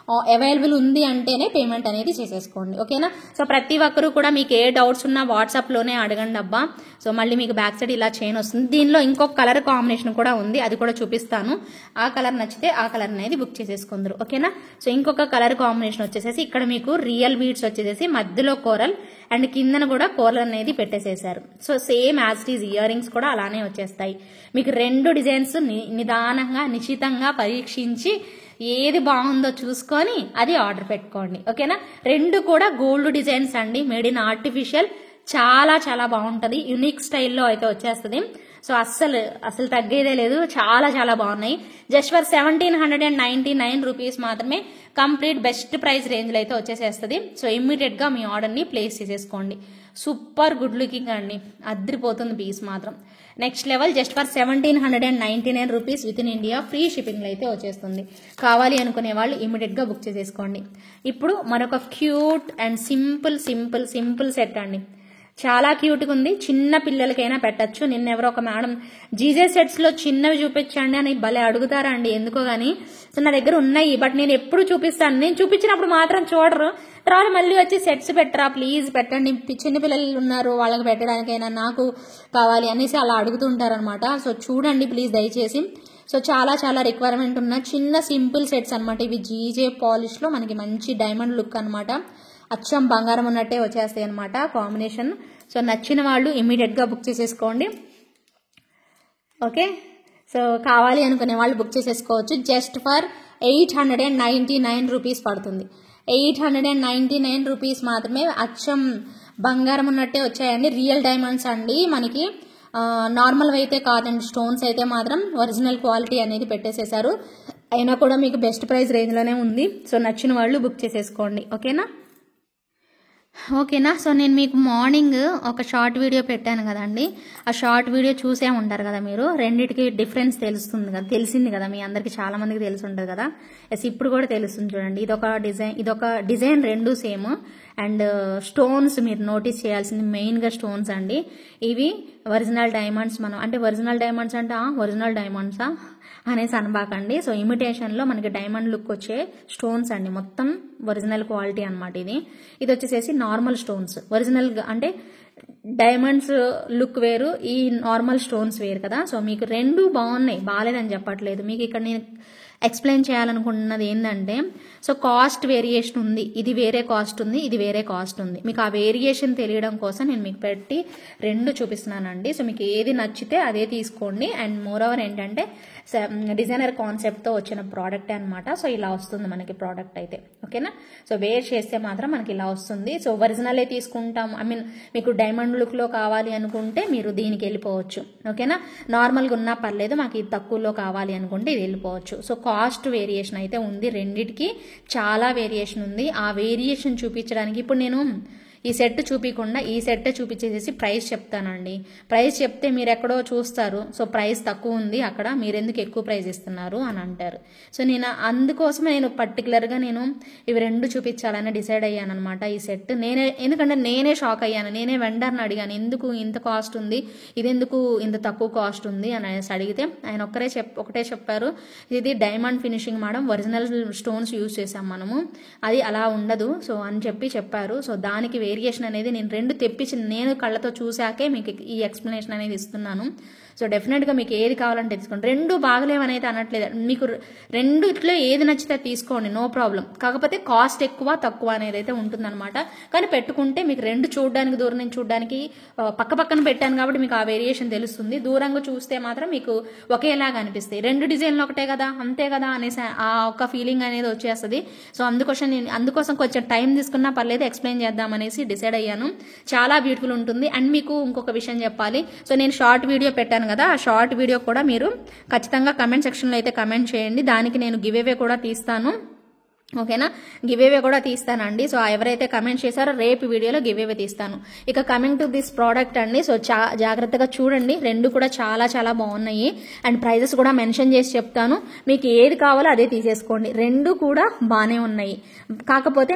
అవైలబుల్ ఉంది అంటేనే పేమెంట్ అనేది చేసేసుకోండి, ఓకేనా? సో ప్రతి ఒక్కరు కూడా మీకు ఏ డౌట్స్ ఉన్నా వాట్సాప్ లోనే అడగండి అబ్బా. సో మళ్ళీ మీకు బ్యాక్ సైడ్ ఇలా చైన్ వస్తుంది. దీనిలో ఇంకొక కలర్ కాంబినేషన్ కూడా ఉంది, అది కూడా చూపిస్తాను. ఆ కలర్ నచ్చితే ఆ కలర్ అనేది బుక్ చేసేసుకుందరు, ఓకేనా? సో ఇంకొక కలర్ కాంబినేషన్ వచ్చేసేసి ఇక్కడ మీకు రియల్ బీడ్స్ వచ్చేసేసి మధ్యలో కోరల్ అండ్ కిందన కూడా కోరల్ అనేది పెట్టేసేసారు. So same as it is earrings కూడా అలానే వచ్చేస్తాయి. మీకు రెండు డిజైన్స్ నిదానంగా నిశ్చితంగా పరీక్షించి ఏది బాగుందో చూసుకొని అది ఆర్డర్ పెట్టుకోండి, ఓకేనా? రెండు కూడా గోల్డ్ డిజైన్స్ అండి, మేడ్ ఇన్ ఆర్టిఫిషియల్. చాలా చాలా బాగుంటది, యునిక్ స్టైల్లో అయితే వచ్చేస్తుంది. సో అస్సలు తగ్గేదే లేదు, చాలా చాలా బాగున్నాయి. జస్ట్ ఫర్ 1799 రూపీస్ మాత్రమే కంప్లీట్ బెస్ట్ ప్రైస్ రేంజ్ లో అయితే వచ్చేసేస్తుంది. సో ఇమ్మీడియట్ గా మీ ఆర్డర్ ని ప్లేస్ చేసేసుకోండి. సూపర్ గుడ్ లుకింగ్ అండి, అద్రిపోతుంది పీస్ మాత్రం next level. Just for 1799 rupees with in India, free shipping లో అయితే వచ్చేస్తుంది. కావాలి అనుకునే వాళ్ళు ఇమీడియట్ గా బుక్ చేసేసుకోండి. ఇప్పుడు మరొక క్యూట్ అండ్ సింపుల్ సెట్ అండి, చాలా క్యూట్ గా ఉంది. చిన్న పిల్లలకైనా పెట్టచ్చు. నిన్నెవరో ఒక మేడం జీజే సెట్స్ లో చిన్నవి చూపించండి అని భలే అడుగుతారా అండి, ఎందుకో గానీ. సో నా దగ్గర ఉన్నాయి, బట్ నేను ఎప్పుడు చూపిస్తాను, నేను చూపించినప్పుడు మాత్రం చూడరు. తర్వాత మళ్ళీ వచ్చి సెట్స్ పెట్టరా ప్లీజ్ పెట్టండి, చిన్న పిల్లలు ఉన్నారు వాళ్ళకి పెట్టడానికైనా నాకు కావాలి అనేసి అలా అడుగుతుంటారు అనమాట. సో చూడండి ప్లీజ్ దయచేసి. సో చాలా చాలా రిక్వైర్మెంట్ ఉన్న చిన్న సింపుల్ సెట్స్ అనమాట ఇవి. జీజే పాలిష్ లో మనకి మంచి డైమండ్ లుక్ అనమాట, అచ్చం బంగారం ఉన్నట్టే వచ్చేస్తాయి అనమాట కాంబినేషన్. సో నచ్చిన వాళ్ళు ఇమీడియట్ గా బుక్ చేసేసుకోండి, ఓకే? సో కావాలి అనుకునే వాళ్ళు బుక్ చేసేసుకోవచ్చు. జస్ట్ ఫర్ 899 రూపీస్ పడుతుంది. 899 రూపీస్ మాత్రమే, అచ్చం బంగారం ఉన్నట్టే వచ్చాయండి. రియల్ డైమండ్స్ అండి మనకి, నార్మల్ అయితే కాదండి. స్టోన్స్ అయితే మాత్రం ఒరిజినల్ క్వాలిటీ అనేది పెట్టేసేసారు. అయినా కూడా మీకు బెస్ట్ ప్రైస్ రేంజ్ లోనే ఉంది. సో నచ్చిన వాళ్ళు బుక్ చేసేసుకోండి, ఓకేనా? సో నేను మీకు మార్నింగ్ ఒక షార్ట్ వీడియో పెట్టాను కదండి, ఆ షార్ట్ వీడియో చూసే ఉంటారు కదా మీరు. రెండింటికి డిఫరెన్స్ తెలిసింది కదా మీ అందరికి, చాలా మందికి తెలిసి ఉంటుంది కదా. ఎస్, ఇప్పుడు కూడా తెలుస్తుంది చూడండి. ఇదొక డిజైన్ రెండు సేమ్. అండ్ స్టోన్స్ మీరు నోటీస్ చేయాల్సింది మెయిన్ గా స్టోన్స్ అండి. ఇవి ఒరిజినల్ డైమండ్స్. మనం అంటే ఒరిజినల్ డైమండ్స్ అంటే ఒరిజినల్ డైమండ్సా అనేసి అనబాకండి. సో ఇమిటేషన్ లో మనకి డైమండ్ లుక్ వచ్చే స్టోన్స్ అండి, మొత్తం ఒరిజినల్ క్వాలిటీ అనమాట. ఇది వచ్చేసేసి నార్మల్ స్టోన్స్, ఒరిజినల్ అంటే డైమండ్స్ లుక్ వేరు, ఈ నార్మల్ స్టోన్స్ వేరు కదా. సో మీకు రెండు బాగున్నాయి, బాగాలేదని చెప్పట్లేదు. మీకు ఇక్కడ నేను ఎక్స్ప్లెయిన్ చేయాలనుకుంటున్నది ఏంటంటే, సో కాస్ట్ వేరియేషన్ ఉంది, ఇది వేరే కాస్ట్ ఉంది, ఇది వేరే కాస్ట్ ఉంది. మీకు ఆ వేరియేషన్ తెలియడం కోసం నేను మీకు పెట్టి రెండు చూపిస్తున్నానండి. సో మీకు ఏది నచ్చితే అదే తీసుకోండి. అండ్ మోర్ ఓవర్ ఏంటంటే డిజైనర్ కాన్సెప్ట్తో వచ్చిన ప్రోడక్ట్ అనమాట. సో ఇలా వస్తుంది మనకి ప్రోడక్ట్ అయితే, ఓకేనా. సో వేర్ చేస్తే మాత్రం మనకి ఇలా వస్తుంది. సో ఒరిజినలే తీసుకుంటాం, ఐ మీన్ మీకు డైమండ్ లుక్లో కావాలి అనుకుంటే మీరు దీనికి వెళ్ళిపోవచ్చు, ఓకేనా. నార్మల్గా ఉన్నా పర్లేదు, మాకు ఇది తక్కువలో కావాలి అనుకుంటే ఇది వెళ్ళిపోవచ్చు. సో కాస్ట్ వేరియేషన్ అయితే ఉంది, రెండిటికి చాలా వేరియేషన్ ఉంది. ఆ వేరియేషన్ చూపించడానికి ఇప్పుడు నేను ఈ సెట్ చూపించకుండా ఈ సెట్ చూపించేసి ప్రైస్ చెప్తానండి. ప్రైస్ చెప్తే మీరు ఎక్కడో చూస్తారు, సో ప్రైస్ తక్కువ ఉంది అక్కడ, మీరు ఎందుకు ఎక్కువ ప్రైస్ ఇస్తున్నారు అని అంటారు. సో నేను అందుకోసమే నేను పర్టికులర్గా నేను ఇవి రెండు చూపించాలని డిసైడ్ అయ్యాను అనమాట. ఈ సెట్ ఎందుకంటే నేనే షాక్ అయ్యాను. నేనే వెండర్ని అడిగాను, ఎందుకు ఇంత కాస్ట్ ఉంది, ఇదెందుకు ఇంత తక్కువ కాస్ట్ ఉంది అని అడిగితే ఆయన ఒకటే చెప్పారు, ఇది diamond finishing madam, original stones use చేసాం మనము, అది అలా ఉండదు సో అని చెప్పారు. సో దానికి వేరియేషన్ అనేది నేను రెండు తెప్పించి నేను కళ్ళతో చూశాకే మీకు ఈ ఎక్స్ప్లెనేషన్ అనేది ఇస్తున్నాను. సో డెఫినెట్గా మీకు ఏది కావాలంటే తీసుకోండి. రెండు బాగలేవనైతే అనట్లేదు, మీకు రెండిట్లో ఏది నచ్చితే తీసుకోండి, నో ప్రాబ్లం. కాకపోతే కాస్ట్ ఎక్కువ తక్కువ అనేది అయితే ఉంటుందన్నమాట. కానీ పెట్టుకుంటే మీకు రెండు చూడడానికి, దూరం నుంచి చూడడానికి పక్క పక్కన పెట్టాను కాబట్టి మీకు ఆ వేరియేషన్ తెలుస్తుంది. దూరంగా చూస్తే మాత్రం మీకు ఒకేలాగా అనిపిస్తాయి. రెండు డిజైన్లు ఒకటే కదా, అంతే కదా అనేసి ఆ ఒక ఫీలింగ్ అనేది వచ్చేస్తుంది. సో అందుకోసం కొంచెం టైం తీసుకున్నా పర్లేదు, ఎక్స్ప్లెయిన్ చేద్దాం అనేసి డిసైడ్ అయ్యాను. చాలా బ్యూటిఫుల్ ఉంటుంది. అండ్ మీకు ఇంకొక విషయం చెప్పాలి, సో నేను షార్ట్ వీడియో పెట్టాను కదా, ఆ షార్ట్ వీడియో కూడా మీరు ఖచ్చితంగా కమెంట్ సెక్షన్లో అయితే కమెంట్ చేయండి. దానికి నేను గివ్ అవే కూడా తీస్తాను, ఓకేనా. గివ్ అవే కూడా తీస్తానండి. సో ఎవరైతే కమెంట్ చేశారో రేపు వీడియోలో గివ్ అవే తీస్తాను. ఇక కమింగ్ టు దిస్ ప్రోడక్ట్ అండి, సో జాగ్రత్తగా చూడండి, రెండు కూడా చాలా చాలా బాగున్నాయి. అండ్ ప్రైజెస్ కూడా మెన్షన్ చేసి చెప్తాను, మీకు ఏది కావాలో అదే తీసేసుకోండి. రెండు కూడా బాగానే ఉన్నాయి. కాకపోతే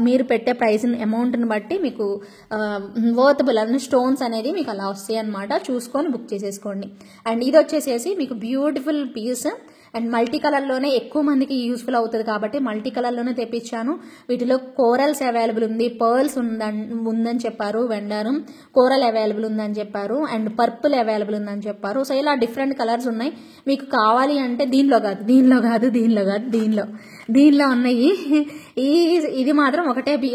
మీరు పెట్టే ప్రైస్ అమౌంట్ని బట్టి మీకు వర్తబుల్ అన్ని స్టోన్స్ అనేది మీకు అలా వస్తాయి అనమాట. చూసుకొని బుక్ చేసేసుకోండి. అండ్ ఇది వచ్చేసేసి మీకు బ్యూటిఫుల్ పీస్ అండ్ మల్టీ కలర్లోనే ఎక్కువ మందికి యూస్ఫుల్ అవుతుంది కాబట్టి మల్టీ కలర్లోనే తెప్పించాను. వీటిలో కోరల్స్ అవైలబుల్ ఉంది, పర్ల్స్ ఉందని చెప్పారు వెండర్, కోరల్ అవైలబుల్ ఉందని చెప్పారు, అండ్ పర్పుల్ అవైలబుల్ ఉందని చెప్పారు. సో ఇలా డిఫరెంట్ కలర్స్ ఉన్నాయి. మీకు కావాలి అంటే దీనిలో ఉన్నాయి. ఇది మాత్రం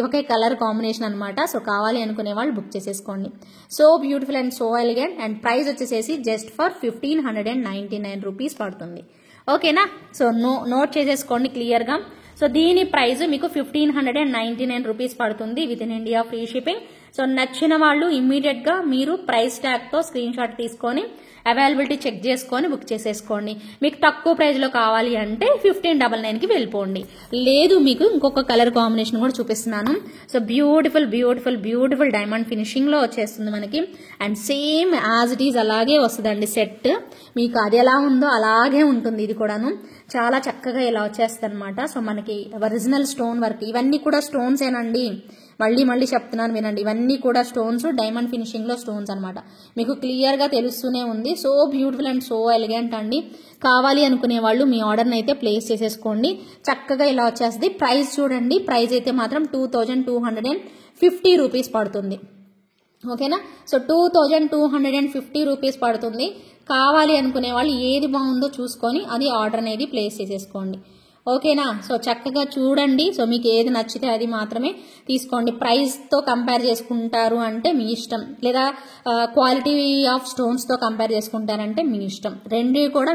ఒకే కలర్ కాంబినేషన్ అనమాట. సో కావాలి అనుకునే వాళ్ళు బుక్ చేసేసుకోండి. So beautiful and so elegant. And price వచ్చేసేసి జస్ట్ ఫర్ 1599 రూపీస్ పడుతుంది, ఓకేనా. సో నోట్ చేసేసుకోండి క్లియర్గా. సో దీని ప్రైస్ మీకు 1599 రూపీస్ పడుతుంది within India, free shipping. So నచ్చిన వాళ్ళు ఇమ్మీడియట్గా మీరు ప్రైస్ ట్యాగ్తో స్క్రీన్ షాట్ తీసుకొని అవైలబిలిటీ చెక్ చేసుకొని బుక్ చేసేసుకోండి. మీకు తక్కువ ప్రైస్లో కావాలి అంటే 1599కి వెళ్ళిపోండి. లేదు మీకు ఇంకొక కలర్ కాంబినేషన్ కూడా చూపిస్తున్నాను. సో బ్యూటిఫుల్ డైమండ్ ఫినిషింగ్లో వచ్చేస్తుంది మనకి. And same as it is అలాగే వస్తుందండి సెట్. మీకు అది ఎలా ఉందో అలాగే ఉంటుంది ఇది కూడాను. చాలా చక్కగా ఇలా వచ్చేస్తుంది అనమాట. సో మనకి ఒరిజినల్ స్టోన్ వర్క్, ఇవన్నీ కూడా స్టోన్స్ ఏనండి, మళ్ళీ చెప్తున్నాను వినండి, ఇవన్నీ కూడా స్టోన్స్, డైమండ్ ఫినిషింగ్ లో స్టోన్స్ అనమాట. మీకు క్లియర్ గా తెలుస్తూనే ఉంది. So beautiful and so elegant అండి. కావాలి అనుకునే వాళ్ళు మీ ఆర్డర్ని అయితే ప్లేస్ చేసేసుకోండి. చక్కగా ఇలా వచ్చేస్తుంది. ప్రైస్ చూడండి, ప్రైస్ అయితే మాత్రం 2250 రూపీస్ పడుతుంది, ఓకేనా. సో 2250 రూపీస్ పడుతుంది. కావాలి అనుకునే వాళ్ళు ఏది బాగుందో చూసుకొని అది ఆర్డర్ అనేది ప్లేస్ చేసేసుకోండి, ఓకేనా. సో చక్కగా చూడండి. సో మీకు ఏది నచ్చితే అది మాత్రమే తీసుకోండి. ప్రైస్తో కంపేర్ చేసుకుంటారు అంటే మీ ఇష్టం, లేదా క్వాలిటీ ఆఫ్ స్టోన్స్తో కంపేర్ చేసుకుంటారంటే మీ ఇష్టం. రెండు కూడా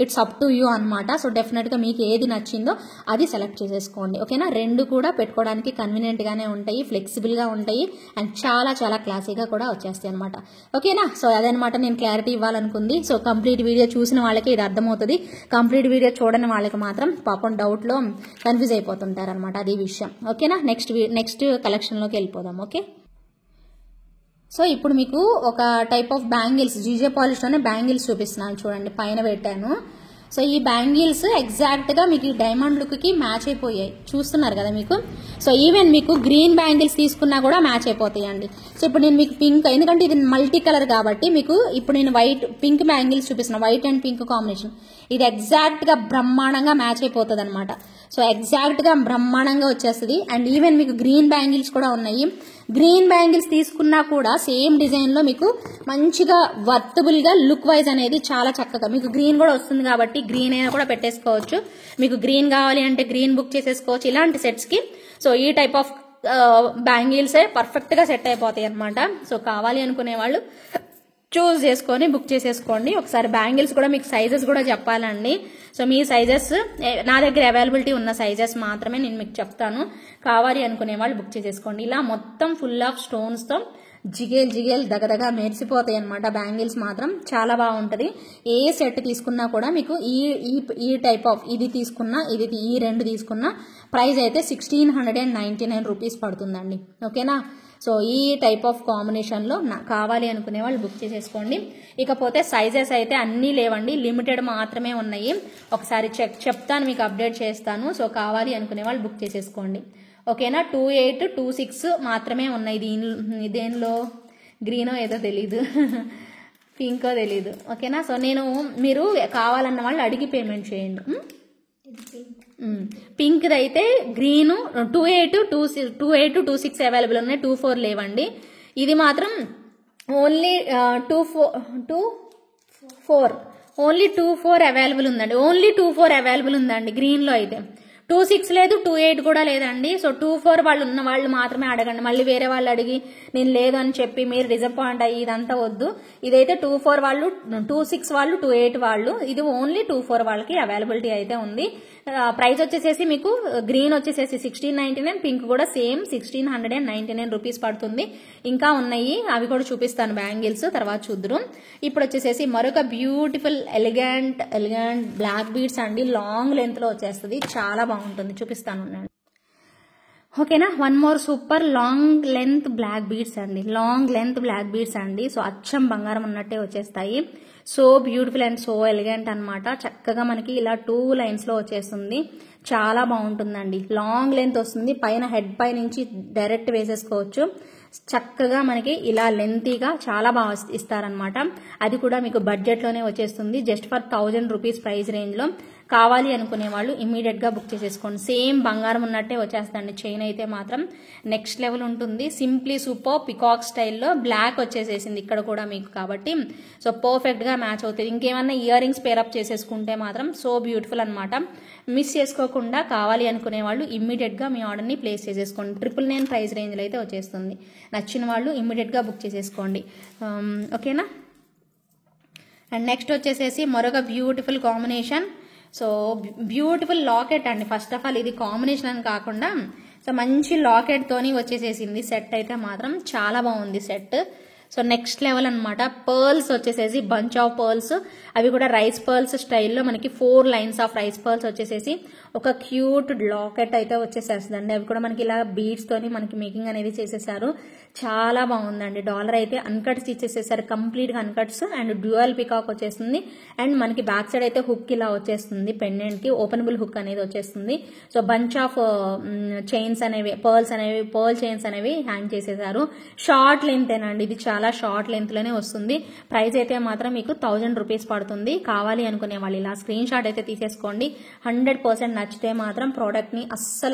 ఇట్స్ అప్ టు యూ అనమాట. సో డెఫినెట్గా మీకు ఏది నచ్చిందో అది సెలెక్ట్ చేసేసుకోండి, ఓకేనా. రెండు కూడా పెట్టుకోవడానికి కన్వీనియంట్గానే ఉంటాయి, ఫ్లెక్సిబుల్గా ఉంటాయి, అండ్ చాలా చాలా క్లాసీగా కూడా వచ్చేస్తాయి అనమాట, ఓకేనా. సో అదనమాట నేను క్లారిటీ ఇవ్వాలనుకుంది. సో కంప్లీట్ వీడియో చూసిన వాళ్ళకి ఇది అర్థమవుతుంది, కంప్లీట్ వీడియో చూడని వాళ్ళకి మాత్రం పాపం డౌట్లో కన్ఫ్యూజ్ అయిపోతుంటారు అనమాట, అది విషయం, ఓకేనా. నెక్స్ట్ కలెక్షన్లోకి వెళ్ళిపోదాం, ఓకే. సో ఇప్పుడు మీకు ఒక టైప్ ఆఫ్ బ్యాంగిల్స్, జీజే పాలిష్లోనే బ్యాంగిల్స్ చూపిస్తున్నాను చూడండి, పైన పెట్టాను. సో ఈ బ్యాంగిల్స్ ఎగ్జాక్ట్గా మీకు ఈ డైమండ్ లుక్కి మ్యాచ్ అయిపోయాయి, చూస్తున్నారు కదా మీకు. సో ఈవెన్ మీకు గ్రీన్ బ్యాంగిల్స్ తీసుకున్నా కూడా మ్యాచ్ అయిపోతాయండి. సో ఇప్పుడు నేను మీకు పింక్, ఎందుకంటే ఇది మల్టీ కలర్ కాబట్టి మీకు ఇప్పుడు నేను పింక్ బ్యాంగిల్స్ చూపిస్తున్నాను, వైట్ అండ్ పింక్ కాంబినేషన్. ఇది ఎగ్జాక్ట్గా బ్రహ్మాండంగా మ్యాచ్ అయిపోతుంది అనమాట. సో ఎగ్జాక్ట్గా బ్రహ్మాండంగా వచ్చేస్తుంది. అండ్ ఈవెన్ మీకు గ్రీన్ బ్యాంగిల్స్ కూడా ఉన్నాయి. గ్రీన్ బ్యాంగిల్స్ తీసుకున్నా కూడా సేమ్ డిజైన్లో మీకు మంచిగా వర్తబుల్గా లుక్ వైజ్ అనేది చాలా చక్కగా మీకు గ్రీన్ కూడా వస్తుంది కాబట్టి గ్రీన్ అయినా కూడా పెట్టేసుకోవచ్చు. మీకు గ్రీన్ కావాలి అంటే గ్రీన్ బుక్ చేసేసుకోవచ్చు ఇలాంటి సెట్స్కి. సో ఈ టైప్ ఆఫ్ బ్యాంగిల్సే పర్ఫెక్ట్గా సెట్ అయిపోతాయి అనమాట. సో కావాలి అనుకునే వాళ్ళు చూస్ చేసుకొని బుక్ చేసేసుకోండి. ఒకసారి బ్యాంగిల్స్ కూడా మీకు సైజెస్ కూడా చెప్పాలండి. సో మీ సైజెస్ నా దగ్గర అవైలబిలిటీ ఉన్న సైజెస్ మాత్రమే నేను మీకు చెప్తాను. కావాలి అనుకునే వాళ్ళు బుక్ చేసేసుకోండి. ఇలా మొత్తం ఫుల్ ఆఫ్ స్టోన్స్తో జిగేల్ దగదగా మెరిసిపోతాయి అనమాట. బ్యాంగిల్స్ మాత్రం చాలా బాగుంటుంది. ఏ సెట్ తీసుకున్నా కూడా మీకు ఈ టైప్ ఆఫ్ ఇది తీసుకున్నా ఈ రెండు తీసుకున్నా ప్రైస్ అయితే 1699 రూపీస్ పడుతుందండి. ఓకేనా. సో ఈ టైప్ ఆఫ్ కాంబినేషన్లో కావాలి అనుకునే వాళ్ళు బుక్ చేసేసుకోండి. ఇకపోతే సైజెస్ అయితే అన్నీ లేవండి, లిమిటెడ్ మాత్రమే ఉన్నాయి. ఒకసారి చెప్తాను, మీకు అప్డేట్ చేస్తాను. సో కావాలి అనుకునే వాళ్ళు బుక్ చేసేసుకోండి. ఓకేనా. 28, 26 మాత్రమే ఉన్నాయి. దేనిలో గ్రీనో ఏదో తెలీదు, పింకో తెలీదు. ఓకేనా. సో మీరు కావాలన్న వాళ్ళు అడిగి పేమెంట్ చేయండి. పింక్ అయితే గ్రీన్ 28, 26 అవైలబుల్ ఉన్నాయి. 24 లేవండి. ఇది మాత్రం ఓన్లీ 24 ఓన్లీ 24 అవైలబుల్ ఉందండి. ఓన్లీ 24 అవైలబుల్ ఉందండి గ్రీన్లో అయితే. 26 లేదు, 28 కూడా లేదండి. సో 24 వాళ్ళు ఉన్న వాళ్ళు మాత్రమే అడగండి. మళ్ళీ వేరే వాళ్ళు అడిగి నేను లేదు అని చెప్పి మీరు డిసప్పాయింట్ అయ్యి ఇదంతా వద్దు. ఇదైతే 24 వాళ్ళు, 26 వాళ్ళు, 28 వాళ్ళు, ఇది ఓన్లీ 24 వాళ్ళకి అవైలబిలిటీ అయితే ఉంది. ప్రైస్ వచ్చేసేసి మీకు గ్రీన్ వచ్చేసేసి 1699, పింక్ కూడా సేమ్ 1699 రూపీస్ పడుతుంది. ఇంకా ఉన్నాయి, అవి కూడా చూపిస్తాను బ్యాంగిల్స్ తర్వాత చూద్దురు. ఇప్పుడు వచ్చేసేసి మరొక బ్యూటిఫుల్ ఎలిగెంట్ బ్లాక్ బీడ్స్ అండి. లాంగ్ లెంత్ లో వచ్చేస్తుంది, చాలా బాగుంటుంది, చూపిస్తాను. ఓకేనా. One more super long length black beads అండి. సో అచ్చం బంగారం ఉన్నట్టే వచ్చేస్తాయి. So beautiful and so elegant అనమాట. చక్కగా మనకి ఇలా 2 లైన్స్ లో వచ్చేస్తుంది. చాలా బాగుంటుందండి. లాంగ్ లెంత్ వస్తుంది. పైన హెడ్ పై నుంచి డైరెక్ట్ వేసేసుకోవచ్చు. చక్కగా మనకి ఇలా లెంతీగా చాలా బాగా ఇస్తారనమాట. అది కూడా మీకు బడ్జెట్ లోనే వచ్చేస్తుంది. Just for 1000 rupees price range లో. కావాలి అనుకునే వాళ్ళు ఇమ్మీడియట్ గా బుక్ చేసేసుకోండి. సేమ్ బంగారం ఉన్నట్టే వచ్చేస్తుంది. చైన్ అయితే మాత్రం నెక్స్ట్ లెవెల్ ఉంటుంది. సింప్లీ సూపర్ పికాక్ స్టైల్లో బ్లాక్ వచ్చేసేసింది ఇక్కడ కూడా మీకు. కాబట్టి సో పర్ఫెక్ట్ గా మ్యాచ్ అవుతుంది. ఇంకేమన్నా ఇయర్ రింగ్స్ పేరప్ చేసేసుకుంటే మాత్రం సో బ్యూటిఫుల్ అనమాట. మిస్ చేసుకోకుండా కావాలి అనుకునే వాళ్ళు ఇమ్మీడియట్ గా మీ ఆర్డర్ ని ప్లేస్ చేసేసుకోండి. 999 ప్రైస్ రేంజ్ లో అయితే వచ్చేస్తుంది. నచ్చిన వాళ్ళు ఇమ్మీడియట్ గా బుక్ చేసేసుకోండి. ఓకేనా. అండ్ నెక్స్ట్ వచ్చేసేసి మరొక beautiful combination. So beautiful locket అండి. ఫస్ట్ ఆఫ్ ఆల్ ఇది కాంబినేషన్ అని కాకుండా సో మంచి లాకెట్ తోని వచ్చేసేసింది సెట్ అయితే మాత్రం చాలా బాగుంది సెట్. సో నెక్స్ట్ లెవెల్ అనమాట. పర్ల్స్ వచ్చేసేసి బంచ్ ఆఫ్ పర్ల్స్, అవి కూడా రైస్ పర్ల్స్ స్టైల్లో మనకి 4 లైన్స్ ఆఫ్ రైస్ పర్ల్స్ వచ్చేసేసి ఒక క్యూట్ లాకెట్ అయితే వచ్చేసేస్తుందండి. అవి కూడా మనకి ఇలా బీడ్స్ తోని మనకి మేకింగ్ అనేది చేసేసారు. చాలా బాగుందండి. డాలర్ అయితే అన్కట్స్ ఇచ్చేసేసారు, కంప్లీట్ గా అన్కట్స్ అండ్ డ్యూయల్ పికాక్ వచ్చేస్తుంది. అండ్ మనకి బ్యాక్ సైడ్ అయితే హుక్ ఇలా వచ్చేస్తుంది, పెండెంట్ కి ఓపెనబుల్ హుక్ అనేది వచ్చేస్తుంది. సో బంచ్ ఆఫ్ చైన్స్ అనేవి, పర్ల్ చైన్స్ అనేవి హ్యాంగ్ చేసేసారు. షార్ట్ లెంత్ ఏనండి, ఇది చాలా షార్ట్ లెంత్ లోనే వస్తుంది. ప్రైస్ అయితే మాత్రం మీకు 1000 రూపీస్ పడుతుంది. కావాలి అనుకునే వాళ్ళు ఇలా స్క్రీన్ షాట్ అయితే తీసేసుకోండి. 100% నచ్చితే మాత్రం ప్రోడక్ట్ ని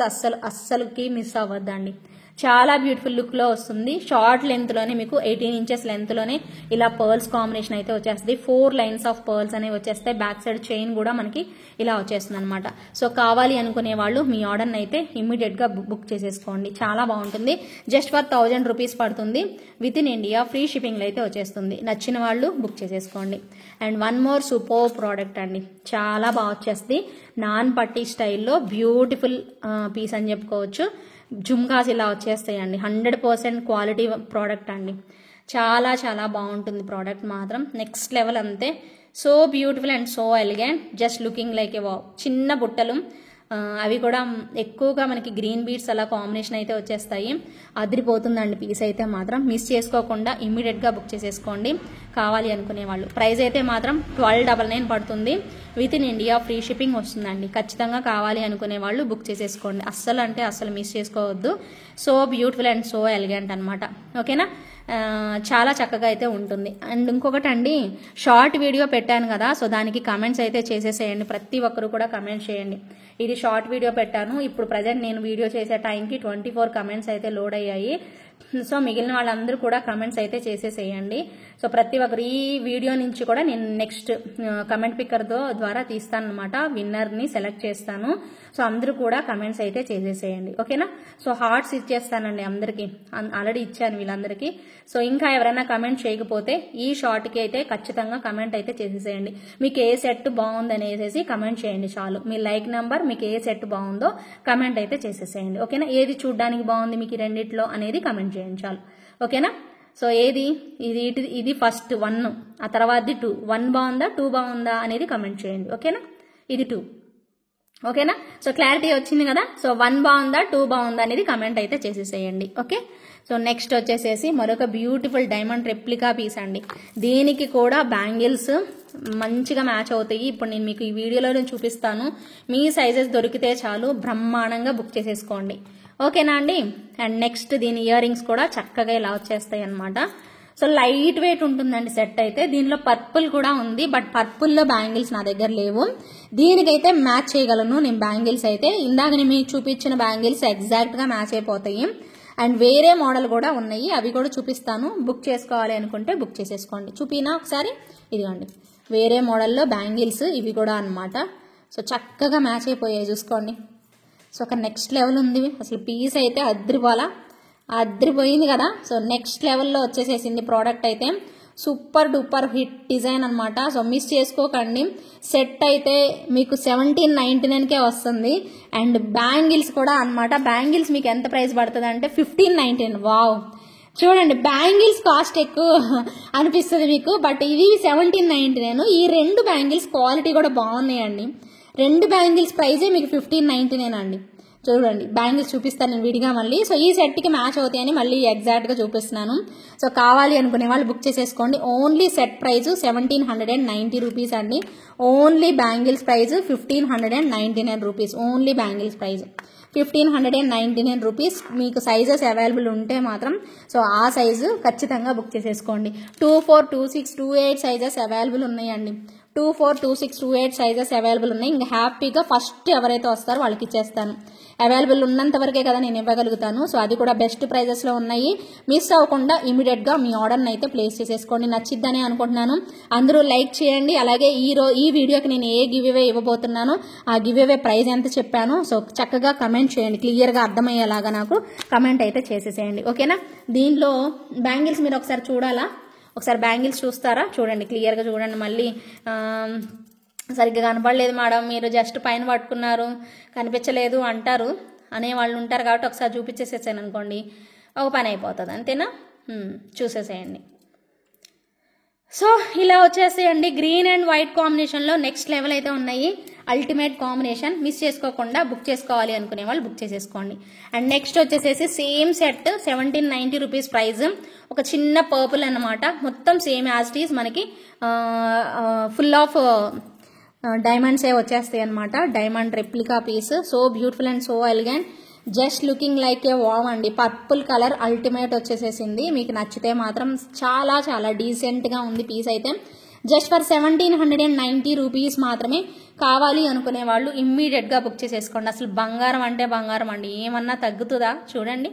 అస్సలుకి మిస్ అవ్వద్దండి. చాలా బ్యూటిఫుల్ లుక్ లో వస్తుంది. షార్ట్ లెంత్ లోనే మీకు 18 ఇంచెస్ లెంత్ లోనే ఇలా పర్ల్స్ కాంబినేషన్ అయితే వచ్చేస్తుంది. 4 లైన్స్ ఆఫ్ పర్ల్స్ అనేవి వచ్చేస్తాయి. బ్యాక్ సైడ్ చైన్ కూడా మనకి ఇలా వచ్చేస్తుంది అనమాట. సో కావాలి అనుకునే వాళ్ళు మీ ఆర్డర్ అయితే ఇమ్మీడియట్ గా బుక్ చేసేసుకోండి. చాలా బాగుంటుంది. జస్ట్ ఫర్ 1000 రూపీస్ పడుతుంది. Within India free shipping లో అయితే వచ్చేస్తుంది. నచ్చిన వాళ్ళు బుక్ చేసేసుకోండి. And one more super product అండి. చాలా బాగా వచ్చేస్తుంది. నాన్ పట్టీ స్టైల్లో బ్యూటిఫుల్ పీస్ అని చెప్పుకోవచ్చు. జుమ్కాస్ ఇలా వచ్చేస్తాయండి. 100% క్వాలిటీ ప్రోడక్ట్ అండి. చాలా చాలా బాగుంటుంది ప్రోడక్ట్ మాత్రం. నెక్స్ట్ లెవెల్ అంతే. So beautiful and so elegant. Just looking like a wow. చిన్న బుట్టలు, అవి కూడా ఎక్కువగా మనకి గ్రీన్ బీడ్స్ అలా కాంబినేషన్ అయితే వచ్చేస్తాయి. అదిరిపోతుందండి పీస్ అయితే మాత్రం. మిస్ చేసుకోకుండా ఇమ్మీడియట్ గా బుక్ చేసేసుకోండి కావాలి అనుకునే వాళ్ళు. ప్రైస్ అయితే మాత్రం 1299 పడుతుంది. Within India free shipping వస్తుందండి. ఖచ్చితంగా కావాలి అనుకునే వాళ్ళు బుక్ చేసేసుకోండి. అస్సలు మిస్ చేసుకోవద్దు. So beautiful and so elegant అనమాట. ఓకేనా. చాలా చక్కగా అయితే ఉంటుంది. అండ్ ఇంకొకటి అండి, షార్ట్ వీడియో పెట్టాను కదా, సో దానికి కమెంట్స్ అయితే చేసేసేయండి. ప్రతి ఒక్కరు కూడా కమెంట్ చేయండి. ఇది షార్ట్ వీడియో పెట్టాను. ఇప్పుడు ప్రజెంట్ నేను వీడియో చేసే టైంకి 24 కమెంట్స్ అయితే లోడ్ అయ్యాయి. సో మిగిలిన వాళ్ళందరూ కూడా కమెంట్స్ అయితే చేసేసేయండి. సో ప్రతి ఒక్కరు ఈ వీడియో నుంచి కూడా నేను నెక్స్ట్ కమెంట్ పిక్కర్ ద్వారా తీస్తాను అనమాట, విన్నర్ని సెలెక్ట్ చేస్తాను. సో అందరూ కూడా కమెంట్స్ అయితే చేసేసేయండి, ఓకేనా. సో హార్ట్స్ ఇచ్చేస్తానండి అందరికీ, ఆల్రెడీ ఇచ్చాను వీళ్ళందరికీ. సో ఇంకా ఎవరైనా కమెంట్ చేయకపోతే ఈ షార్ట్కి అయితే ఖచ్చితంగా కమెంట్ అయితే చేసేసేయండి. మీకు ఏ సెట్ బాగుంది అనేసి కమెంట్ చేయండి చాలు. మీ లైక్ నెంబర్, మీకు ఏ సెట్ బాగుందో కమెంట్ అయితే చేసేసేయండి, ఓకేనా. ఏది చూడడానికి బాగుంది మీకు ఈ రెండిట్లో అనేది కమెంట్ చేయండి చాలు, ఓకేనా. సో ఏది ఇది ఫస్ట్ 1, ఆ తర్వాతది 2. 1 బాగుందా 2 బాగుందా అనేది కమెంట్ చేయండి, ఓకేనా. ఇది 2, ఓకేనా. సో క్లారిటీ వచ్చింది కదా. సో 1 బాగుందా 2 బాగుందా అనేది కమెంట్ అయితే చేసేసేయండి, ఓకే. సో నెక్స్ట్ వచ్చేసేసి మరొక బ్యూటిఫుల్ డైమండ్ రెప్లికా పీస్ అండి. దీనికి కూడా బ్యాంగిల్స్ మంచిగా మ్యాచ్ అవుతాయి. ఇప్పుడు నేను మీకు ఈ వీడియోలో చూపిస్తాను. మీ సైజెస్ దొరికితే చాలు, బ్రహ్మాండంగా బుక్ చేసేసుకోండి, ఓకేనా అండి. అండ్ నెక్స్ట్ దీని ఇయర్ రింగ్స్ కూడా చక్కగా ఇలా వచ్చేస్తాయి అనమాట. సో లైట్ వెయిట్ ఉంటుందండి సెట్ అయితే. దీనిలో పర్పుల్ కూడా ఉంది, బట్ పర్పుల్లో బ్యాంగిల్స్ నా దగ్గర లేవు. దీనికైతే మ్యాచ్ చేయగలను నేను బ్యాంగిల్స్ అయితే. ఇందాక నేను మీకు చూపించిన బ్యాంగిల్స్ ఎగ్జాక్ట్గా మ్యాచ్ అయిపోతాయి. అండ్ వేరే మోడల్ కూడా ఉన్నాయి, అవి కూడా చూపిస్తాను. బుక్ చేసుకోవాలి అనుకుంటే బుక్ చేసేసుకోండి. చూపినా ఒకసారి, ఇదిగోండి వేరే మోడల్లో బ్యాంగిల్స్ ఇవి కూడా అనమాట. సో చక్కగా మ్యాచ్ అయిపోయాయి చూసుకోండి. సో ఒక నెక్స్ట్ లెవెల్ ఉంది అసలు, పీస్ అయితే అద్రిపోయింది కదా. సో నెక్స్ట్ లెవెల్లో వచ్చేసేసింది ప్రోడక్ట్ అయితే. సూపర్ డూపర్ హిట్ డిజైన్ అనమాట. సో మిస్ చేసుకోకండి. సెట్ అయితే మీకు 1799కే వస్తుంది. అండ్ బ్యాంగిల్స్ కూడా అనమాట. బ్యాంగిల్స్ మీకు ఎంత ప్రైస్ పడుతుంది అంటే 1599. వావ్, చూడండి బ్యాంగిల్స్ కాస్ట్ ఎక్కువ అనిపిస్తుంది మీకు, బట్ ఇవి 1799. ఈ 2 బ్యాంగిల్స్ క్వాలిటీ కూడా బాగున్నాయండి. 2 బ్యాంగిల్స్ ప్రైజే మీకు 1599 అండి. చూడండి బ్యాంగిల్స్ చూపిస్తాను నేను విడిగా మళ్ళీ. సో ఈ సెట్కి మ్యాచ్ అవుతాయని మళ్ళీ ఎగ్జాక్ట్గా చూపిస్తున్నాను. సో కావాలి అనుకునే వాళ్ళు బుక్ చేసేసుకోండి. ఓన్లీ సెట్ ప్రైజ్ 1790 రూపీస్ అండి. Only bangles price 1599 rupees. Only bangles price 1599 rupees. మీకు సైజెస్ అవైలబుల్ ఉంటే మాత్రం సో ఆ సైజు ఖచ్చితంగా బుక్ చేసేసుకోండి. 24, 26, 28 సైజెస్ అవైలబుల్ ఉన్నాయండి. 24, 26, 28 సైజెస్ అవైలబుల్ ఉన్నాయి. ఇంకా హ్యాపీగా ఫస్ట్ ఎవరైతే వస్తారో వాళ్ళకి ఇచ్చేస్తాను. అవైలబుల్ ఉన్నంత వరకే కదా నేను ఇవ్వగలుగుతాను. సో అది కూడా బెస్ట్ ప్రైజెస్లో ఉన్నాయి. మిస్ అవ్వకుండా ఇమీడియట్గా మీ ఆర్డర్ని అయితే ప్లేస్ చేసేసుకోండి. నచ్చిద్దని అనుకుంటున్నాను. అందరూ లైక్ చేయండి. అలాగే ఈ వీడియోకి నేను ఏ గివ్ అవే ఇవ్వబోతున్నానో ఆ గివ్ అవే ప్రైజ్ ఎంత చెప్పాను సో చక్కగా కమెంట్ చేయండి. క్లియర్గా అర్థమయ్యేలాగా నాకు కమెంట్ అయితే చేసేసేయండి, ఓకేనా. దీనిలో బ్యాంగిల్స్ మీరు ఒకసారి చూడాలా, ఒకసారి బ్యాంగిల్స్ చూస్తారా? చూడండి, క్లియర్గా చూడండి. మళ్ళీ సరిగ్గా కనపడలేదు మేడం, మీరు జస్ట్ పైన పట్టుకున్నారు కనిపించలేదు అంటారు అనే వాళ్ళు ఉంటారు. కాబట్టి ఒకసారి చూపించేసేసాను అనుకోండి, ఒక పని అయిపోతుంది, అంతేనా. చూసేసేయండి. సో ఇలా వచ్చేసేయండి. గ్రీన్ అండ్ వైట్ కాంబినేషన్లో నెక్స్ట్ లెవెల్ అయితే ఉన్నాయి. Ultimate combination. మిస్ చేసుకోకుండా బుక్ చేసుకోవాలి అనుకునే వాళ్ళు బుక్ చేసేసుకోండి. అండ్ నెక్స్ట్ వచ్చేసేసి సేమ్ సెట్ 1790 రూపీస్ ప్రైస్. ఒక చిన్న పర్పుల్ అన్నమాట. మొత్తం సేమ్ యాజ్ ఇట్ ఈజ్ మనకి ఫుల్ ఆఫ్ డైమండ్సే వచ్చేస్తాయి అనమాట. Diamond replica piece. So beautiful and so elegant, just looking like a wow అండి. పర్పుల్ కలర్ అల్టిమేట్ వచ్చేసేసింది. మీకు నచ్చితే మాత్రం చాలా చాలా డీసెంట్గా ఉంది పీస్ అయితే. జస్ట్ ఫర్ 1790 రూపీస్ మాత్రమే. కావాలి అనుకునే వాళ్ళు ఇమ్మీడియట్గా బుక్ చేసేసుకోండి. అసలు బంగారం అంటే బంగారం అండి, ఏమన్నా తగ్గుతుందా? చూడండి,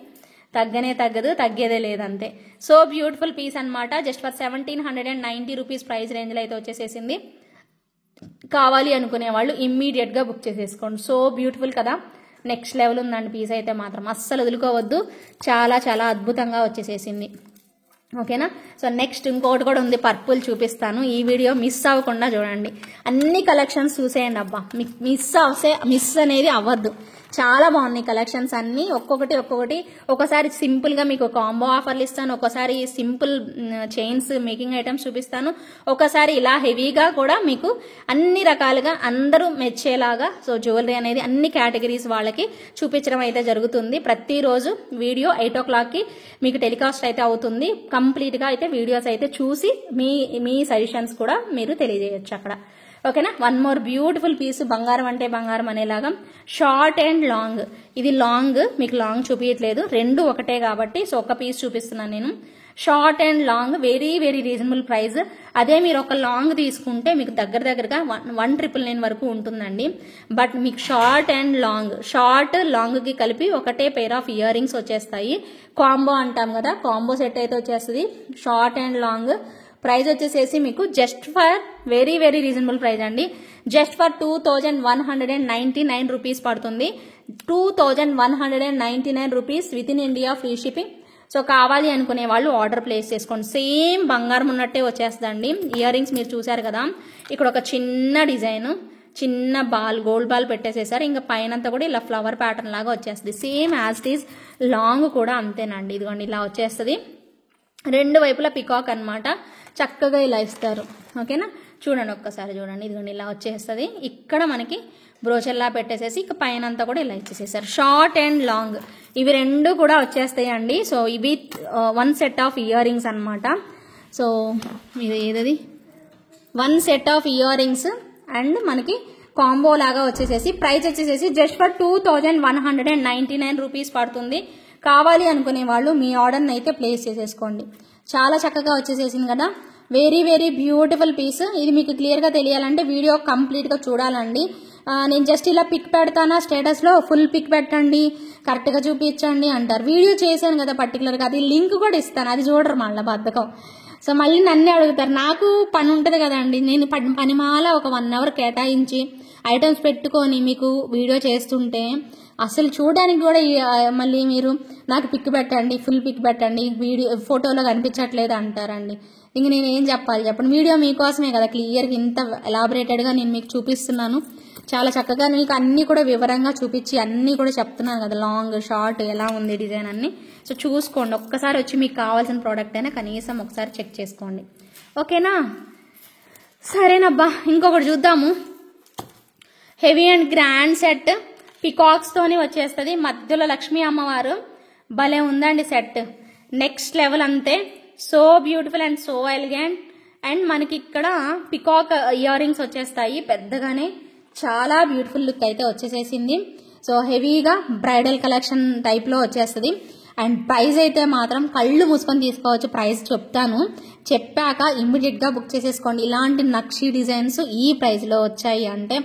తగ్గనే తగ్గదు, తగ్గేదే లేదంతే. సో బ్యూటిఫుల్ పీస్ అనమాట. జస్ట్ ఫర్ 1790 రూపీస్ ప్రైస్ రేంజ్లో అయితే వచ్చేసేసింది. కావాలి అనుకునే వాళ్ళు ఇమ్మీడియట్గా బుక్ చేసేసుకోండి. సో బ్యూటిఫుల్ కదా, నెక్స్ట్ లెవెల్ ఉందండి పీస్ అయితే మాత్రం. అస్సలు వదులుకోవద్దు, చాలా చాలా అద్భుతంగా వచ్చేసేసింది, ఓకేనా. సో నెక్స్ట్ ఇంకోటి కూడా ఉంది, పర్పుల్ చూపిస్తాను. ఈ వీడియో మిస్ అవ్వకుండా చూడండి. అన్ని కలెక్షన్స్ చూసేయండి అబ్బా, మీకు మిస్ అనేది అవ్వద్దు. చాలా బాగున్నాయి కలెక్షన్స్ అన్ని. ఒక్కొక్కటి ఒకసారి సింపుల్గా మీకు కాంబో ఆఫర్లు ఇస్తాను, ఒకసారి సింపుల్ చైన్స్ మేకింగ్ ఐటమ్స్ చూపిస్తాను, ఒకసారి ఇలా హెవీగా కూడా మీకు అన్ని రకాలుగా అందరూ మెచ్చేలాగా సో జ్యువెలరీ అనేది అన్ని కేటగిరీస్ వాళ్ళకి చూపించడం అయితే జరుగుతుంది. ప్రతిరోజు వీడియో 8 o'clockకి మీకు టెలికాస్ట్ అయితే అవుతుంది. కంప్లీట్గా అయితే వీడియోస్ అయితే చూసి మీ సజెషన్స్ కూడా మీరు తెలియజేయచ్చు అక్కడ, ఓకేనా. వన్ మోర్ బ్యూటిఫుల్ పీస్, బంగారం అంటే బంగారం అనేలాగా. Short and long. ఇది లాంగ్, మీకు లాంగ్ చూపించట్లేదు, రెండు ఒకటే కాబట్టి సో ఒక పీస్ చూపిస్తున్నాను నేను. Short and long very very reasonable price. అదే మీరు ఒక లాంగ్ తీసుకుంటే మీకు దగ్గరగా 1,999 వరకు ఉంటుందండి. బట్ మీకు షార్ట్ అండ్ లాంగ్, షార్ట్ లాంగ్కి కలిపి ఒకటే పెయిర్ ఆఫ్ ఇయర్ రింగ్స్ వచ్చేస్తాయి. కాంబో అంటాం కదా, కాంబో సెట్ అయితే వచ్చేస్తుంది. షార్ట్ అండ్ లాంగ్ ప్రైస్ వచ్చేసేసి మీకు just for very very reasonable price అండి. జస్ట్ ఫర్ 2,199 రూపీస్ పడుతుంది. 2,199 rupees with in India free shipping. So కావాలి అనుకునే వాళ్ళు ఆర్డర్ ప్లేస్ చేసుకోండి. సేమ్ బంగారం ఉన్నట్టే వచ్చేస్తుందండి. ఇయర్ రింగ్స్ మీరు చూసారు కదా, ఇక్కడ ఒక చిన్న డిజైన్, చిన్న బాల్, గోల్డ్ బాల్ పెట్టేసేసారు. ఇంకా పైనంతా కూడా ఇలా ఫ్లవర్ ప్యాటర్న్ లాగా వచ్చేస్తుంది. Same as it is. Long కూడా అంతేనండి. ఇదిగోండి ఇలా వచ్చేస్తుంది. రెండు వైపులా పికాక్ అన్నమాట. చక్కగా ఇలా ఇస్తారు. ఓకేనా, చూడండి ఒక్కసారి చూడండి. ఇదిగోండి ఇలా వచ్చేస్తుంది. ఇక్కడ మనకి బ్రోచెల్లా పెట్టేసేసి ఇక పైన అంతా కూడా ఇలా ఇచ్చేసేసారు. షార్ట్ అండ్ లాంగ్ ఇవి రెండు కూడా వచ్చేస్తాయి అండి. సో ఇవి 1 సెట్ ఆఫ్ ఇయర్ రింగ్స్ అనమాట. సో ఇది ఏదది 1 set of ear rings and మనకి కాంబో లాగా వచ్చేసేసి ప్రైస్ వచ్చేసేసి జస్ట్ ఫర్ 2,199 రూపీస్ పడుతుంది. కావాలి అనుకునే వాళ్ళు మీ ఆర్డర్ని అయితే ప్లేస్ చేసేసుకోండి. చాలా చక్కగా వచ్చేసేసింది కదా, వెరీ వెరీ బ్యూటిఫుల్ పీస్. ఇది మీకు క్లియర్గా తెలియాలంటే వీడియో కంప్లీట్గా చూడాలండి. నేను జస్ట్ ఇలా పిక్ పెడతానా స్టేటస్లో, ఫుల్ పిక్ పెట్టండి, కరెక్ట్గా చూపించండి అంటారు. వీడియో చేశాను కదా పర్టికులర్గా, అది లింక్ కూడా ఇస్తాను, అది చూడరు మళ్ళీ బద్ధకం. సో మళ్ళీ నన్నే అడుగుతారు. నాకు పని ఉంటుంది కదండి, నేను పనిమాల ఒక 1 అవర్ కేటాయించి ఐటమ్స్ పెట్టుకొని మీకు వీడియో చేస్తుంటే అసలు చూడడానికి కూడా మళ్ళీ మీరు నాకు పిక్ పెట్టండి, ఫుల్ పిక్ పెట్టండి, వీడియో ఫోటోలో కనిపించట్లేదు అంటారండి. ఇంక నేను ఏం చెప్పాలి చెప్పండి. వీడియో మీకోసమే కదా క్లియర్గా ఇంత ఎలాబరేటెడ్గా నేను మీకు చూపిస్తున్నాను. చాలా చక్కగా మీకు అన్నీ కూడా వివరంగా చూపించి అన్నీ కూడా చెప్తున్నాను కదా, లాంగ్ షార్ట్ ఎలా ఉంది డిజైన్ అన్ని. సో చూసుకోండి, ఒక్కసారి వచ్చి మీకు కావాల్సిన ప్రోడక్ట్ అయినా కనీసం ఒకసారి చెక్ చేసుకోండి. ఓకేనా, సరేనబ్బా. ఇంకొకటి చూద్దాము. Heavy and grand set peacocks తోని వచ్చేస్తుంది. మధ్యలో లక్ష్మీ అమ్మవారు, భలే ఉందండి సెట్. నెక్స్ట్ లెవెల్ అంతే. So beautiful and so elegant. And మనకి ఇక్కడ పికాక్ ఇయర్ రింగ్స్ వచ్చేస్తాయి పెద్దగానే. చాలా బ్యూటిఫుల్ లుక్ అయితే వచ్చేసేసింది. సో హెవీగా బ్రైడల్ కలెక్షన్ టైప్లో వచ్చేస్తుంది. అండ్ ప్రైస్ అయితే మాత్రం కళ్ళు మూసుకొని తీసుకోవచ్చు. ప్రైస్ చెప్తాను, చెప్పాక ఇమ్మీడియట్గా బుక్ చేసేసుకోండి. ఇలాంటి నక్షి డిజైన్స్ ఈ ప్రైస్లో వచ్చాయి అంటే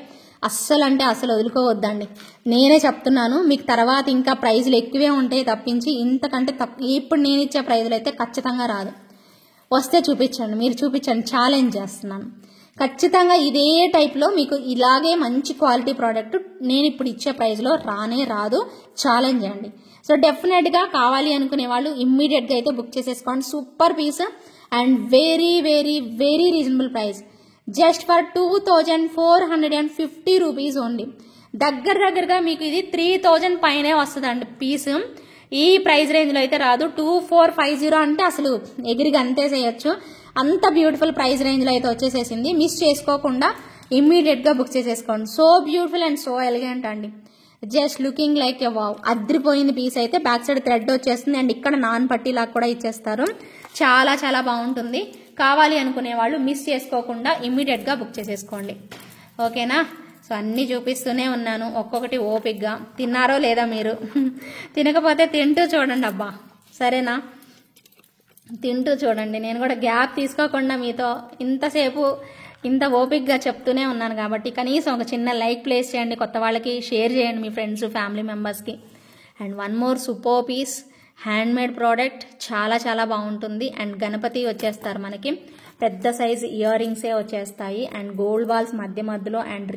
అస్సలు వదులుకోవద్దండి. నేనే చెప్తున్నాను మీకు. తర్వాత ఇంకా ప్రైజులు ఎక్కువే ఉంటాయి తప్పించి ఇంతకంటే ఇప్పుడు నేను ఇచ్చే ప్రైజులు అయితే ఖచ్చితంగా రాదు. వస్తే చూపించండి, మీరు చూపించండి, ఛాలెంజ్ చేస్తున్నాను. ఖచ్చితంగా ఇదే టైప్లో మీకు ఇలాగే మంచి క్వాలిటీ ప్రోడక్ట్ నేను ఇప్పుడు ఇచ్చే ప్రైస్లో రానే రాదు. ఛాలెంజ్ అండి. సో డెఫినెట్గా కావాలి అనుకునే వాళ్ళు ఇమ్మీడియట్గా అయితే బుక్ చేసేసుకోండి. Super piece and very very very reasonable price. Just for 2,450 rupees only. దగ్గరగా మీకు ఇది 3,000 పైనే వస్తుందండి పీస్. ఈ ప్రైస్ రేంజ్లో అయితే రాదు. 2,450 అంటే అసలు ఎగిరిగా అంతే చేయొచ్చు. అంత బ్యూటిఫుల్ ప్రైస్ రేంజ్లో అయితే వచ్చేసేసింది. మిస్ చేసుకోకుండా ఇమ్మీడియట్గా బుక్ చేసేసుకోండి. So beautiful and so elegant అండి. Just looking like a wow. అద్రిపోయింది పీస్ అయితే. బ్యాక్ సైడ్ థ్రెడ్ వచ్చేస్తుంది అండ్ ఇక్కడ నాన్ పట్టీ లాగా కూడా ఇచ్చేస్తారు. చాలా చాలా బాగుంటుంది. కావాలి అనుకునే వాళ్ళు మిస్ చేసుకోకుండా ఇమ్మీడియట్గా బుక్ చేసేసుకోండి. ఓకేనా, సో అన్నీ చూపిస్తూనే ఉన్నాను ఒక్కొక్కటి ఓపిక్గా. తిన్నారో లేదా మీరు? తినకపోతే తింటూ చూడండి అబ్బా, సరేనా? తింటూ చూడండి. నేను కూడా గ్యాప్ తీసుకోకుండా మీతో ఇంతసేపు ఇంత ఓపిక్గా చెప్తూనే ఉన్నాను కాబట్టి కనీసం ఒక చిన్న లైక్ ప్లేస్ చేయండి. కొత్త వాళ్ళకి షేర్ చేయండి, మీ ఫ్రెండ్స్ ఫ్యామిలీ మెంబర్స్కి. And one more super piece handmade product, చాలా చాలా బాగుంటుంది. అండ్ గణపతి వచ్చేస్తారు మనకి, పెద్ద సైజ్ ఇయర్ రింగ్సే వచ్చేస్తాయి. అండ్ గోల్డ్ బాల్స్ మధ్యలో అండ్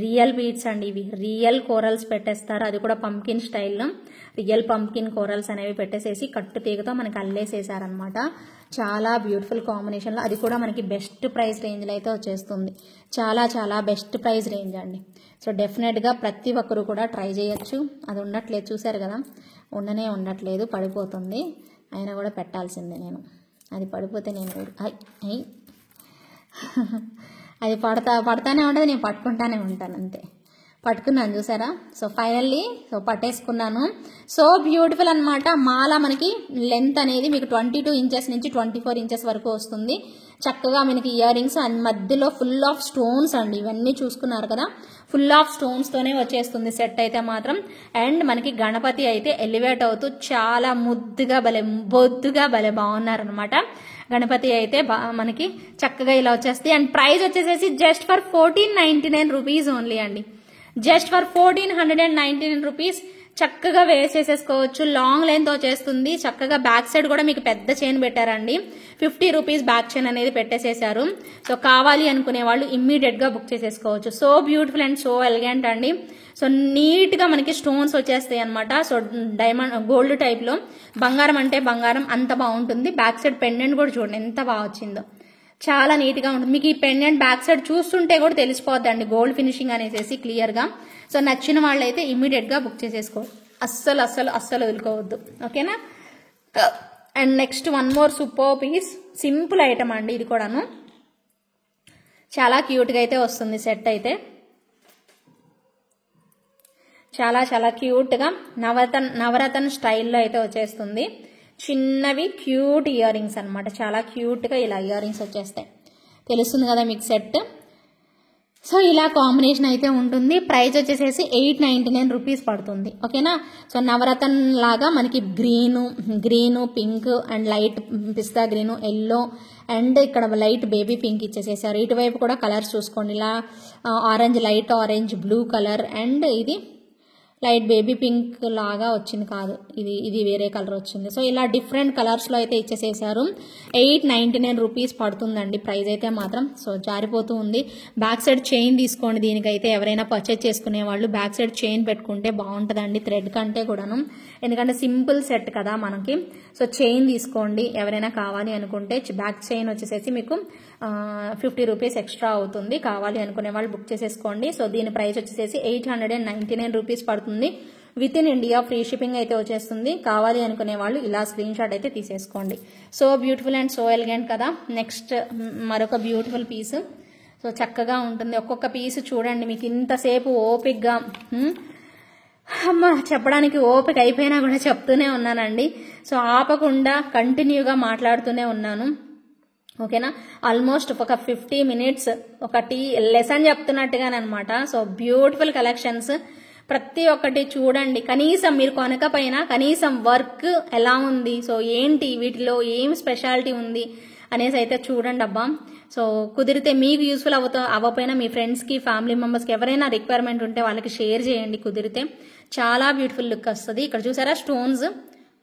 రియల్ బీడ్స్ అండి. ఇవి రియల్ కోరల్స్ పెట్టేస్తారు, అది కూడా పంకిన్ స్టైల్లో. రియల్ పంకిన్ కోరల్స్ అనేవి పెట్టేసేసి కట్టు తీగతో మనకి అల్లేసేసారనమాట. చాలా బ్యూటిఫుల్ కాంబినేషన్లో, అది కూడా మనకి బెస్ట్ ప్రైస్ రేంజ్లో అయితే వచ్చేస్తుంది. చాలా చాలా బెస్ట్ ప్రైస్ రేంజ్ అండి. సో డెఫినెట్గా ప్రతి ఒక్కరు కూడా ట్రై చేయొచ్చు. అది ఉండట్లేదు, చూసారు కదా, ఉండట్లేదు, పడిపోతుంది. అయినా కూడా పెట్టాల్సిందే నేను. అది పడిపోతే నేను అది పడతానే ఉంటుంది, నేను పట్టుకుంటానే ఉంటాను అంతే. పట్టుకున్నాను చూసారా. సో ఫైనల్లీ పట్టేసుకున్నాను. సో బ్యూటిఫుల్ అనమాట. మాల మనకి లెంత్ అనేది మీకు 22 ఇంచెస్ నుంచి 24 ఇంచెస్ వరకు వస్తుంది. చక్కగా మనకి ఇయర్ రింగ్స్ అండ్ మధ్యలో ఫుల్ ఆఫ్ స్టోన్స్ అండి. ఇవన్నీ చూసుకున్నారు కదా, ఫుల్ ఆఫ్ స్టోన్స్తోనే వచ్చేస్తుంది సెట్ అయితే మాత్రం. అండ్ మనకి గణపతి అయితే ఎలివేట్ అవుతూ చాలా ముద్దుగా బొద్దుగా బాగున్నారనమాట. గణపతి అయితే మనకి చక్కగా ఇలా వచ్చేస్తుంది. అండ్ ప్రైస్ వచ్చేసేసి జస్ట్ ఫర్ 1499 రూపీస్ ఓన్లీ అండి. జస్ట్ ఫర్ 1499 రూపీస్ చక్కగా వేసేసేసుకోవచ్చు. లాంగ్ లెంత్ వచ్చేస్తుంది. చక్కగా బ్యాక్ సైడ్ కూడా మీకు పెద్ద చైన్ పెట్టారండి. 50 రూపీస్ బ్యాక్ చైన్ అనేది పెట్టేసేసారు. సో కావాలి అనుకునే వాళ్ళు ఇమ్మీడియట్ గా బుక్ చేసేసుకోవచ్చు. So beautiful and so elegant అండి. సో నీట్ గా మనకి స్టోన్స్ వచ్చేస్తాయి అనమాట. సో డైమండ్ గోల్డ్ టైప్ లో బంగారం అంటే బంగారం అంత బాగుంటుంది. బ్యాక్ సైడ్ పెండెంట్ కూడా చూడండి ఎంత బాగా వచ్చిందో, చాలా నీట్ గా ఉంటుంది. మీకు ఈ పెండెంట్ బ్యాక్ సైడ్ చూస్తుంటే కూడా తెలిసిపోద్దండి గోల్డ్ ఫినిషింగ్ అనేసి క్లియర్ గా. సో నచ్చిన వాళ్ళైతే ఇమ్మీడియట్ గా బుక్ చేసేసుకో, అస్సలు వదులుకోవద్దు. ఓకేనా. And next one more super piece, simple item అండి. ఇది కూడాను చాలా క్యూట్ గా అయితే వస్తుంది సెట్ అయితే. చాలా క్యూట్ గా నవరత్న స్టైల్లో అయితే వచ్చేస్తుంది. చిన్నవి క్యూట్ ఇయర్ రింగ్స్ అనమాట. చాలా క్యూట్ గా ఇలా ఇయర్ రింగ్స్ వచ్చేస్తాయి. తెలుస్తుంది కదా మీకు సెట్. సో ఇలా కాంబినేషన్ అయితే ఉంటుంది. ప్రైస్ వచ్చేసేసి 899 రూపీస్ పడుతుంది. ఓకేనా. సో నవరత్న లాగా మనకి green pink and light pista green yellow and ఇక్కడ లైట్ బేబీ పింక్ ఇచ్చేసేసారు. ఇటువైపు కూడా కలర్స్ చూసుకోండి. ఇలా orange, light orange, blue colour and ఇది లైట్ బేబీ పింక్ లాగా వచ్చింది కాదు, ఇది వేరే కలర్ వచ్చింది. సో ఇలా డిఫరెంట్ కలర్స్ లో అయితే ఇచ్చేసేసారు. 899 రూపీస్ పడుతుందండి ప్రైస్ అయితే మాత్రం. సో జారిపోతూ ఉంది. బ్యాక్ సైడ్ చైన్ తీసుకోండి. దీనికైతే ఎవరైనా పర్చేజ్ చేసుకునే వాళ్ళు బ్యాక్ సైడ్ చైన్ పెట్టుకుంటే బాగుంటుందండి థ్రెడ్ కంటే కూడాను. ఎందుకంటే సింపుల్ సెట్ కదా మనకి. సో చైన్ తీసుకోండి ఎవరైనా కావాలి అనుకుంటే. బ్యాక్ చైన్ వచ్చేసేసి మీకు 50 రూపీస్ ఎక్స్ట్రా అవుతుంది. కావాలి అనుకునే వాళ్ళు బుక్ చేసేసుకోండి. సో దీని ప్రైస్ వచ్చేసేసి 899 రూపీస్ పడుతుంది. Within India free shipping అయితే వచ్చేస్తుంది. కావాలి అనుకునే వాళ్ళు ఇలా స్క్రీన్ షాట్ అయితే తీసేసుకోండి. So beautiful and so elegant కదా. నెక్స్ట్ మరొక బ్యూటిఫుల్ పీస్. సో చక్కగా ఉంటుంది. ఒక్కొక్క పీస్ చూడండి మీకు ఇంతసేపు ఓపిక్గా చెప్పడానికి ఓపిక అయిపోయినా కూడా చెప్తూనే ఉన్నానండి. సో ఆపకుండా కంటిన్యూగా మాట్లాడుతూనే ఉన్నాను. ఓకేనా. ఆల్మోస్ట్ ఒక 50 మినిట్స్ ఒక లెసన్ చెప్తున్నట్టుగానమాట. సో బ్యూటిఫుల్ కలెక్షన్స్ ప్రతి ఒక్కటి చూడండి. కనీసం మీరు కొనకపోయినా కనీసం వర్క్ ఎలా ఉంది, సో ఏంటి వీటిలో ఏం స్పెషాలిటీ ఉంది అనేసి అయితే చూడండి అబ్బా. సో కుదిరితే మీకు యూస్ఫుల్ అవ్వకపోయినా మీ ఫ్రెండ్స్కి, ఫ్యామిలీ మెంబర్స్కి ఎవరైనా రిక్వైర్మెంట్ ఉంటే వాళ్ళకి షేర్ చేయండి కుదిరితే. చాలా బ్యూటిఫుల్ లుక్ వస్తుంది. ఇక్కడ చూసారా స్టోన్స్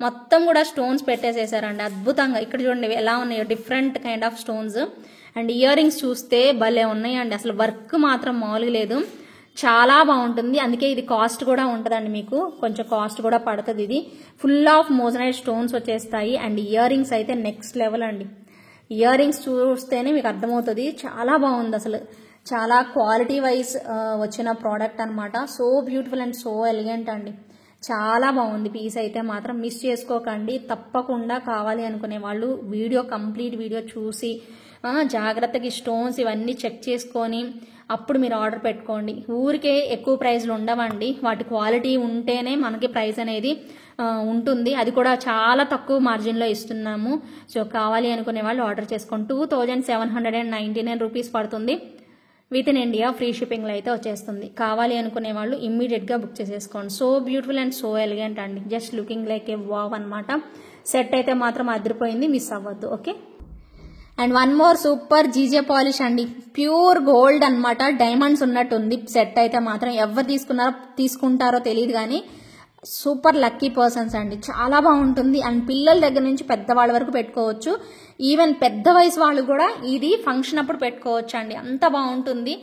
మొత్తం కూడా స్టోన్స్ పెట్టేసేసారండి అద్భుతంగా. ఇక్కడ చూడండి ఎలా ఉన్నాయో different kind of stones. And ear rings చూస్తే భలే ఉన్నాయండి. అసలు వర్క్ మాత్రం మామూలుగా లేదు, చాలా బాగుంటుంది. అందుకే ఇది కాస్ట్ కూడా ఉంటుందండి, మీకు కొంచెం కాస్ట్ కూడా పడుతుంది. ఇది ఫుల్ ఆఫ్ మోజనైట్ స్టోన్స్ వచ్చేస్తాయి. అండ్ ఇయర్ రింగ్స్ అయితే నెక్స్ట్ లెవెల్ అండి. ఇయర్ రింగ్స్ చూస్తేనే మీకు అర్థమవుతుంది. చాలా బాగుంది అసలు. చాలా క్వాలిటీ వైజ్ వచ్చిన ప్రోడక్ట్ అనమాట. So beautiful and so elegant అండి. చాలా బాగుంది పీస్ అయితే మాత్రం. మిస్ చేసుకోకండి. తప్పకుండా కావాలి అనుకునే వాళ్ళు కంప్లీట్ వీడియో చూసి జాగ్రత్తగా స్టోన్స్ ఇవన్నీ చెక్ చేసుకొని అప్పుడు మీరు ఆర్డర్ పెట్టుకోండి. ఊరికే ఎక్కువ ప్రైస్లు ఉండవండి. వాటి క్వాలిటీ ఉంటేనే మనకి ప్రైస్ అనేది ఉంటుంది. అది కూడా చాలా తక్కువ మార్జిన్లో ఇస్తున్నాము. సో కావాలి అనుకునే వాళ్ళు ఆర్డర్ చేసుకోండి. 2799 రూపీస్ పడుతుంది. విత్ ఇన్ ఇండియా ఫ్రీ షిప్పింగ్లో అయితే వచ్చేస్తుంది. కావాలి అనుకునే వాళ్ళు ఇమ్మీడియట్గా బుక్ చేసేసుకోండి. So beautiful and so elegant అండి. Just looking like a wow అనమాట. సెట్ అయితే మాత్రం అదిరిపోయింది, మిస్ అవ్వద్దు. Okay. And one more super GJ polish అండి. ప్యూర్ గోల్డ్ అనమాట. డైమండ్స్ ఉన్నట్టుంది సెట్ అయితే మాత్రం. ఎవరు తీసుకుంటారో తెలియదు కానీ సూపర్ లక్కీ పర్సన్స్ అండి. చాలా బాగుంటుంది. అండ్ పిల్లల దగ్గర నుంచి పెద్దవాళ్ళ వరకు పెట్టుకోవచ్చు. ఈవెన్ పెద్ద వయసు వాళ్ళు కూడా ఇది ఫంక్షన్ అప్పుడు పెట్టుకోవచ్చు అండి. అంత బాగుంటుంది.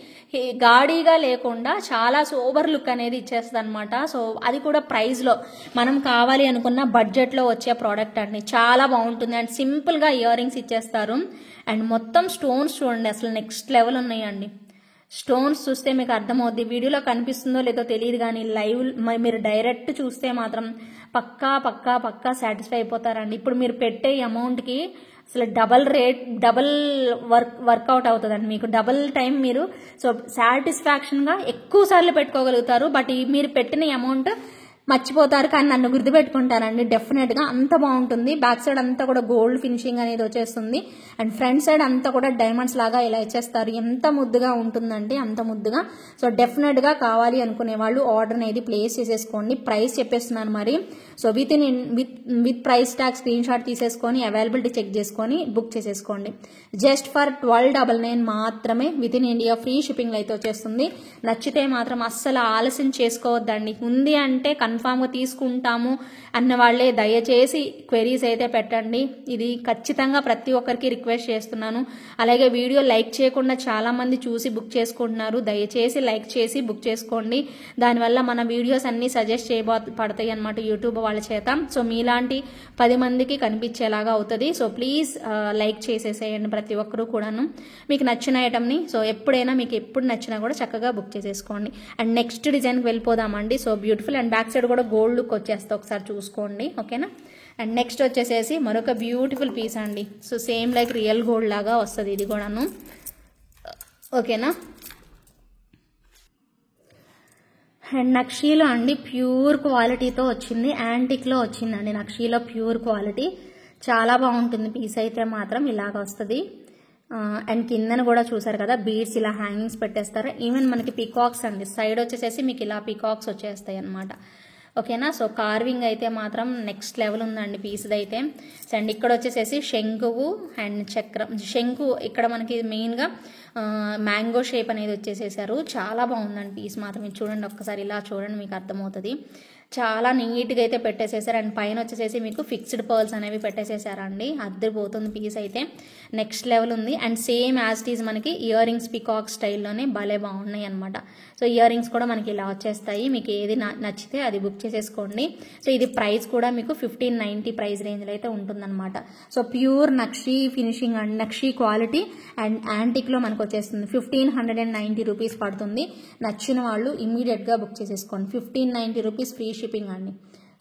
గాడీగా లేకుండా చాలా సోబర్ లుక్ అనేది ఇచ్చేస్తుంది అనమాట. సో అది కూడా ప్రైస్లో మనం కావాలి అనుకున్న బడ్జెట్లో వచ్చే ప్రోడక్ట్ అండి. చాలా బాగుంటుంది. అండ్ సింపుల్గా ఇయర్ రింగ్స్ ఇచ్చేస్తారు. అండ్ మొత్తం స్టోన్స్ చూడండి అసలు నెక్స్ట్ లెవెల్ ఉన్నాయండి. స్టోన్స్ చూస్తే మీకు అర్థమవుద్ది. వీడియోలో కనిపిస్తుందో లేదో తెలియదు కానీ లైవ్ మీరు డైరెక్ట్ చూస్తే మాత్రం పక్కా సాటిస్ఫై అయిపోతారండి. ఇప్పుడు మీరు పెట్టే అమౌంట్కి అసలు డబల్ వర్కౌట్ అవుతుందండి. మీకు డబల్ టైం మీరు సాటిస్ఫాక్షన్గా ఎక్కువ సార్లు పెట్టుకోగలుగుతారు. బట్ మీరు పెట్టిన అమౌంట్ మర్చిపోతారు, కానీ నన్ను గుర్తుపెట్టుకుంటారండి డెఫినెట్గా. అంత బాగుంటుంది. బ్యాక్ సైడ్ అంతా కూడా గోల్డ్ ఫినిషింగ్ అనేది వచ్చేస్తుంది. అండ్ ఫ్రంట్ సైడ్ అంతా కూడా డైమండ్స్ లాగా ఇలా ఇచ్చేస్తారు. ఎంత ముద్దుగా ఉంటుందంటే అంత ముద్దుగా. సో డెఫినెట్గా కావాలి అనుకునే వాళ్ళు ఆర్డర్ అనేది ప్లేస్ చేసేసుకోండి. ప్రైస్ చెప్పేస్తున్నాను మరి. So with price tag screen shot తీసేసుకొని అవైలబిలిటీ చెక్ చేసుకొని బుక్ చేసేసుకోండి. జస్ట్ ఫర్ 1299 మాత్రమే with in India free shipping అయితే వచ్చేస్తుంది. నచ్చితే మాత్రం అస్సలు ఆలస్యం చేసుకోవద్దండి. ఉంది అంటే కన్ఫామ్గా తీసుకుంటాము అన్న వాళ్ళే దయచేసి క్వెరీస్ అయితే పెట్టండి. ఇది ఖచ్చితంగా ప్రతి ఒక్కరికి రిక్వెస్ట్ చేస్తున్నాను. అలాగే వీడియో లైక్ చేయకుండా చాలా మంది చూసి బుక్ చేసుకుంటున్నారు. దయచేసి లైక్ చేసి బుక్ చేసుకోండి. దానివల్ల మన వీడియోస్ అన్ని సజెస్ట్ చేయబడతాయి అన్నమాట యూట్యూబ్ వాళ్ళ చేత. సో మీలాంటి 10 మందికి కనిపించేలాగా అవుతుంది. సో ప్లీజ్ లైక్ చేసేసేయండి ప్రతి ఒక్కరూ కూడాను మీకు నచ్చిన ఐటమ్ని. సో ఎప్పుడైనా మీకు ఎప్పుడు నచ్చినా కూడా చక్కగా బుక్ చేసేసుకోండి. అండ్ నెక్స్ట్ డిజైన్కి వెళ్ళిపోదామండి. So beautiful and back side కూడా గోల్డ్ లుక్ వచ్చేస్తే ఒకసారి చూసుకోండి. ఓకేనా. అండ్ నెక్స్ట్ వచ్చేసేసి మరొక బ్యూటిఫుల్ పీస్ అండి. So same like real gold లాగా వస్తుంది ఇది కూడాను. ఓకేనా. అండ్ నక్షీలో అండి ప్యూర్ క్వాలిటీతో వచ్చింది. యాంటిక్లో వచ్చిందండి నక్షీలో ప్యూర్ క్వాలిటీ. చాలా బాగుంటుంది పీస్ అయితే మాత్రం ఇలాగ వస్తుంది. అండ్ కిందన కూడా చూసారు కదా బీడ్స్ ఇలా హ్యాంగింగ్స్ పెట్టేస్తారు. ఈవెన్ మనకి పీకాక్స్ అండి సైడ్ వచ్చేసేసి మీకు ఇలా పీకాక్స్ వచ్చేస్తాయి అనమాట. ఓకేనా. సో కార్వింగ్ అయితే మాత్రం నెక్స్ట్ లెవెల్ ఉందండి పీస్ది అయితే. అండ్ ఇక్కడ వచ్చేసేసి శంకువు అండ్ చక్రం. శంకు ఇక్కడ మనకి మెయిన్గా మ్యాంగో షేప్ అనేది వచ్చేసేసారు. చాలా బాగుందండి పీస్ మాత్రం. ఇది చూడండి ఒక్కసారి ఇలా చూడండి మీకు అర్థమవుతుంది. చాలా నీట్గా అయితే పెట్టేసేసారు. అండ్ పైన వచ్చేసేసి మీకు ఫిక్స్డ్ పర్ల్స్ అనేవి పెట్టేసేసారండి. అద్దరిపోతుంది పీస్ అయితే. నెక్స్ట్ లెవెల్ ఉంది. And same as it is మనకి ఇయర్ రింగ్స్ పికాక్ స్టైల్లోనే భలే బాగున్నాయి అనమాట. సో ఇయర్ రింగ్స్ కూడా మనకి ఇలా వచ్చేస్తాయి. మీకు ఏది నచ్చితే అది బుక్ చేసేసుకోండి. సో ఇది ప్రైస్ కూడా మీకు 1590 ప్రైస్ రేంజ్లో అయితే ఉంటుందన్నమాట. So pure nakshi finishing and nakshi quality and యాంటిక్లో మనకు వచ్చేస్తుంది. 1590 రూపీస్ పడుతుంది. నచ్చిన వాళ్ళు ఇమీడియట్గా బుక్ చేసేసుకోండి. 1590 రూపీస్ ఫ్రీ షిప్పింగ్ అండి.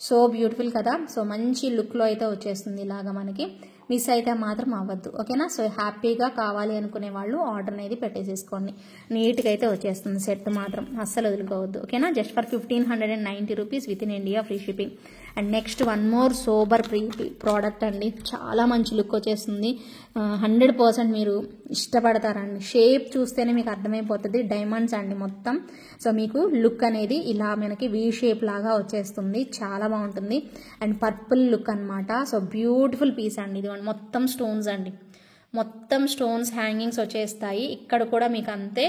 సో బ్యూటిఫుల్ కదా. సో మంచి లుక్లో అయితే వచ్చేస్తుంది ఇలాగా మనకి. మిస్ అయితే మాత్రం అవ్వద్దు. ఓకేనా. సో హ్యాపీగా కావాలి అనుకునే వాళ్ళు ఆర్డర్ అనేది పెట్టేసేసుకోండి. నీట్గా అయితే వచ్చేస్తుంది సెట్ మాత్రం అస్సలు వదులుకోవద్దు. ఓకేనా. Just for 1590 rupees with in India free shipping. And next one more sober product అండి. చాలా మంచి లుక్ వచ్చేస్తుంది. 100% మీరు ఇష్టపడతారండి. షేప్ చూస్తేనే మీకు అర్థమైపోతుంది. డైమండ్స్ అండి మొత్తం. సో మీకు లుక్ అనేది ఇలా మనకి వీ షేప్ లాగా వచ్చేస్తుంది. చాలా బాగుంటుంది. అండ్ పర్పుల్ లుక్ అనమాట. సో బ్యూటిఫుల్ పీస్ అండి. ఇది మొత్తం స్టోన్స్ అండి. మొత్తం స్టోన్స్ హ్యాంగింగ్స్ వచ్చేస్తాయి. ఇక్కడ కూడా మీకు అంతే.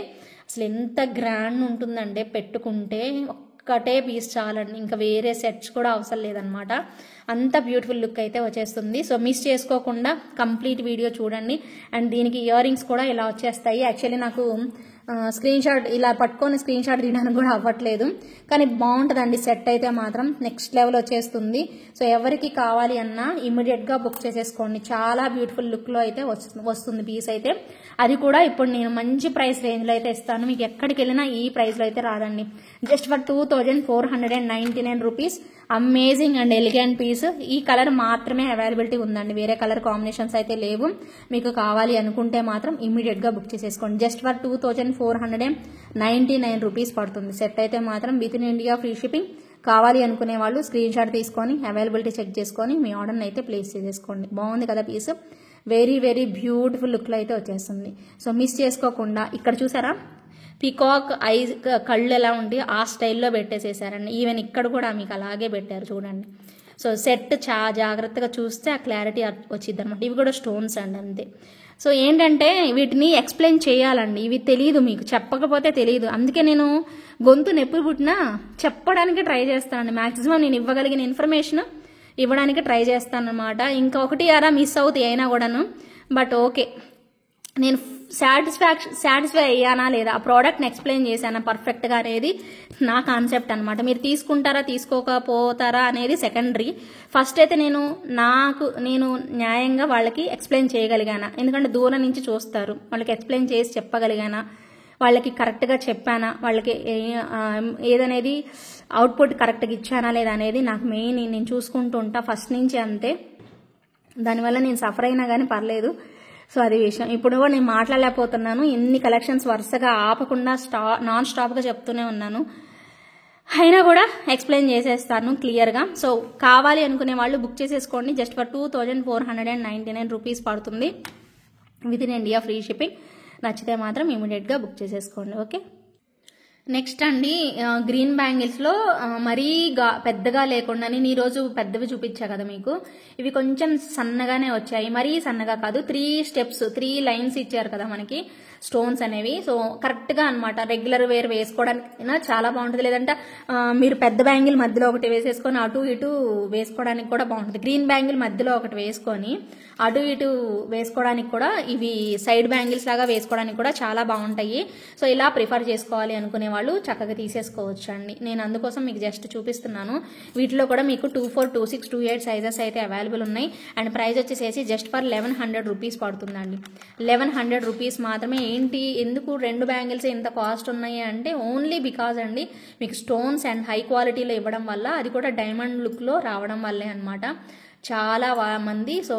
అసలు ఎంత గ్రాండ్ ఉంటుందంటే పెట్టుకుంటే ఒక్కటే పీస్ చాలండి. ఇంకా వేరే సెట్స్ కూడా అవసరం లేదనమాట. అంత బ్యూటిఫుల్ లుక్ అయితే వచ్చేస్తుంది. సో మిస్ చేసుకోకుండా కంప్లీట్ వీడియో చూడండి. అండ్ దీనికి ఇయర్ రింగ్స్ కూడా ఇలా వచ్చేస్తాయి. యాక్చువల్లీ నాకు స్క్రీన్ షాట్ ఇలా పట్టుకొని స్క్రీన్ షాట్ తీయడానికి కూడా అవ్వట్లేదు. కానీ బాగుంటుందండి సెట్ అయితే మాత్రం నెక్స్ట్ లెవెల్ వచ్చేస్తుంది. సో ఎవరికి కావాలి అన్నా ఇమీడియట్గా బుక్ చేసేసుకోండి. చాలా బ్యూటిఫుల్ లుక్లో అయితే వస్తుంది పీస్ అయితే. అది కూడా ఇప్పుడు నేను మంచి ప్రైస్ రేంజ్లో అయితే ఇస్తాను. మీకు ఎక్కడికి వెళ్ళినా ఈ ప్రైస్లో అయితే రాదండి. Just for 2499 rupees. Amazing and elegant piece. ఈ కలర్ మాత్రమే అవైలబిలిటీ ఉందండి. వేరే కలర్ కాంబినేషన్స్ అయితే లేవు. మీకు కావాలి అనుకుంటే మాత్రం ఇమీడియట్గా బుక్ చేసేసుకోండి. జస్ట్ ఫర్ 2499 రూపీస్ పడుతుంది. సెట్ అయితే మాత్రం with in India free shipping. కావాలి అనుకునే వాళ్ళు స్క్రీన్ షాట్ తీసుకొని అవైలబిలిటీ చెక్ చేసుకొని మీ ఆర్డర్ని అయితే ప్లేస్ చేసేసుకోండి. బాగుంది కదా పీస్. వెరీ వెరీ బ్యూటిఫుల్ లుక్లో అయితే వచ్చేస్తుంది. సో మిస్ చేసుకోకుండా ఇక్కడ చూసారా పీకాక్ ఐజ్ కళ్ళు ఎలా ఉంటే ఆ స్టైల్లో పెట్టేసేసారండి. ఈవెన్ ఇక్కడ కూడా మీకు అలాగే పెట్టారు చూడండి. సో సెట్ చాలా జాగ్రత్తగా చూస్తే ఆ క్లారిటీ వచ్చింది అనమాట. ఇవి కూడా స్టోన్స్ అండి అంతే. సో ఏంటంటే వీటిని ఎక్స్ప్లెయిన్ చేయాలండి. ఇవి తెలియదు మీకు, చెప్పకపోతే తెలియదు. అందుకే నేను గొంతు నొప్పి పుట్టినా చెప్పడానికి ట్రై చేస్తానండి. మ్యాక్సిమం నేను ఇవ్వగలిగిన ఇన్ఫర్మేషన్ ఇవ్వడానికి ట్రై చేస్తానమాట. ఇంకా ఒకటి అరా మిస్ అవుతాయి అయినా కూడాను. బట్ ఓకే, నేను సాటిస్ఫై అయ్యానా లేదా, ఆ ప్రోడక్ట్ని ఎక్స్ప్లెయిన్ చేశానా పర్ఫెక్ట్గా అనేది నా కాన్సెప్ట్ అనమాట. మీరు తీసుకుంటారా తీసుకోకపోతారా అనేది సెకండరీ. ఫస్ట్ అయితే నేను న్యాయంగా వాళ్ళకి ఎక్స్ప్లెయిన్ చేయగలిగానా, ఎందుకంటే దూరం నుంచి చూస్తారు. వాళ్ళకి ఎక్స్ప్లెయిన్ చేసి చెప్పగలిగానా, వాళ్ళకి కరెక్ట్గా చెప్పానా, వాళ్ళకి ఏదనేది అవుట్పుట్ కరెక్ట్గా ఇచ్చానా లేదా అనేది నాకు మెయిన్. నేను చూసుకుంటూ ఉంటా ఫస్ట్ నుంచి అంతే. దానివల్ల నేను సఫర్ అయినా కానీ పర్లేదు. సో అది విషయం. ఇప్పుడు కూడా నేను మాట్లాడలేకపోతున్నాను. ఎన్ని కలెక్షన్స్ వరుసగా ఆపకుండా నాన్ స్టాప్గా చెప్తూనే ఉన్నాను. అయినా కూడా ఎక్స్ప్లెయిన్ చేసేస్తాను క్లియర్గా. సో కావాలి అనుకునే వాళ్ళు బుక్ చేసేసుకోండి. జస్ట్ ఫర్ 2499 రూపీస్ పడుతుంది. Within India free shipping. నచ్చితే మాత్రం ఇమీడియట్గా బుక్ చేసేసుకోండి. ఓకే. నెక్స్ట్ అండి, గ్రీన్ బ్యాంగిల్స్లో మరీ పెద్దగా లేకుండా, నేను ఈరోజు పెద్దవి చూపించా కదా మీకు, ఇవి కొంచెం సన్నగానే వచ్చాయి. మరీ సన్నగా కాదు, 3 స్టెప్స్ 3 లైన్స్ ఇచ్చారు కదా మనకి స్టోన్స్ అనేవి. సో కరెక్ట్గా అనమాట. రెగ్యులర్ వేర్ వేసుకోవడానికి చాలా బాగుంటుంది. లేదంటే మీరు పెద్ద బ్యాంగిల్ మధ్యలో ఒకటి వేసేసుకొని అటు ఇటు వేసుకోవడానికి కూడా బాగుంటుంది. గ్రీన్ బ్యాంగిల్ మధ్యలో ఒకటి వేసుకొని అటు ఇటు వేసుకోవడానికి కూడా, ఇవి సైడ్ బ్యాంగిల్స్ లాగా వేసుకోవడానికి కూడా చాలా బాగుంటాయి. సో ఇలా ప్రిఫర్ చేసుకోవాలి అనుకునే వాళ్ళు చక్కగా తీసేసుకోవచ్చు అండి. నేను అందుకోసం మీకు జస్ట్ చూపిస్తున్నాను. వీటిలో కూడా మీకు 24, 26, 28 సైజెస్ అయితే అవైలబుల్ ఉన్నాయి. అండ్ ప్రైస్ వచ్చేసేసి జస్ట్ ఫర్ 1100 రూపీస్ పడుతుందండి. 1100 రూపీస్ మాత్రమే. ఏంటి, ఎందుకు 2 బ్యాంగిల్స్ ఇంత కాస్ట్ ఉన్నాయి అంటే ఓన్లీ బికాజ్ అండి, మీకు స్టోన్స్ అండ్ హై క్వాలిటీలో ఇవ్వడం వల్ల, అది కూడా డైమండ్ లుక్లో రావడం వల్లే అనమాట. చాలా మంది సో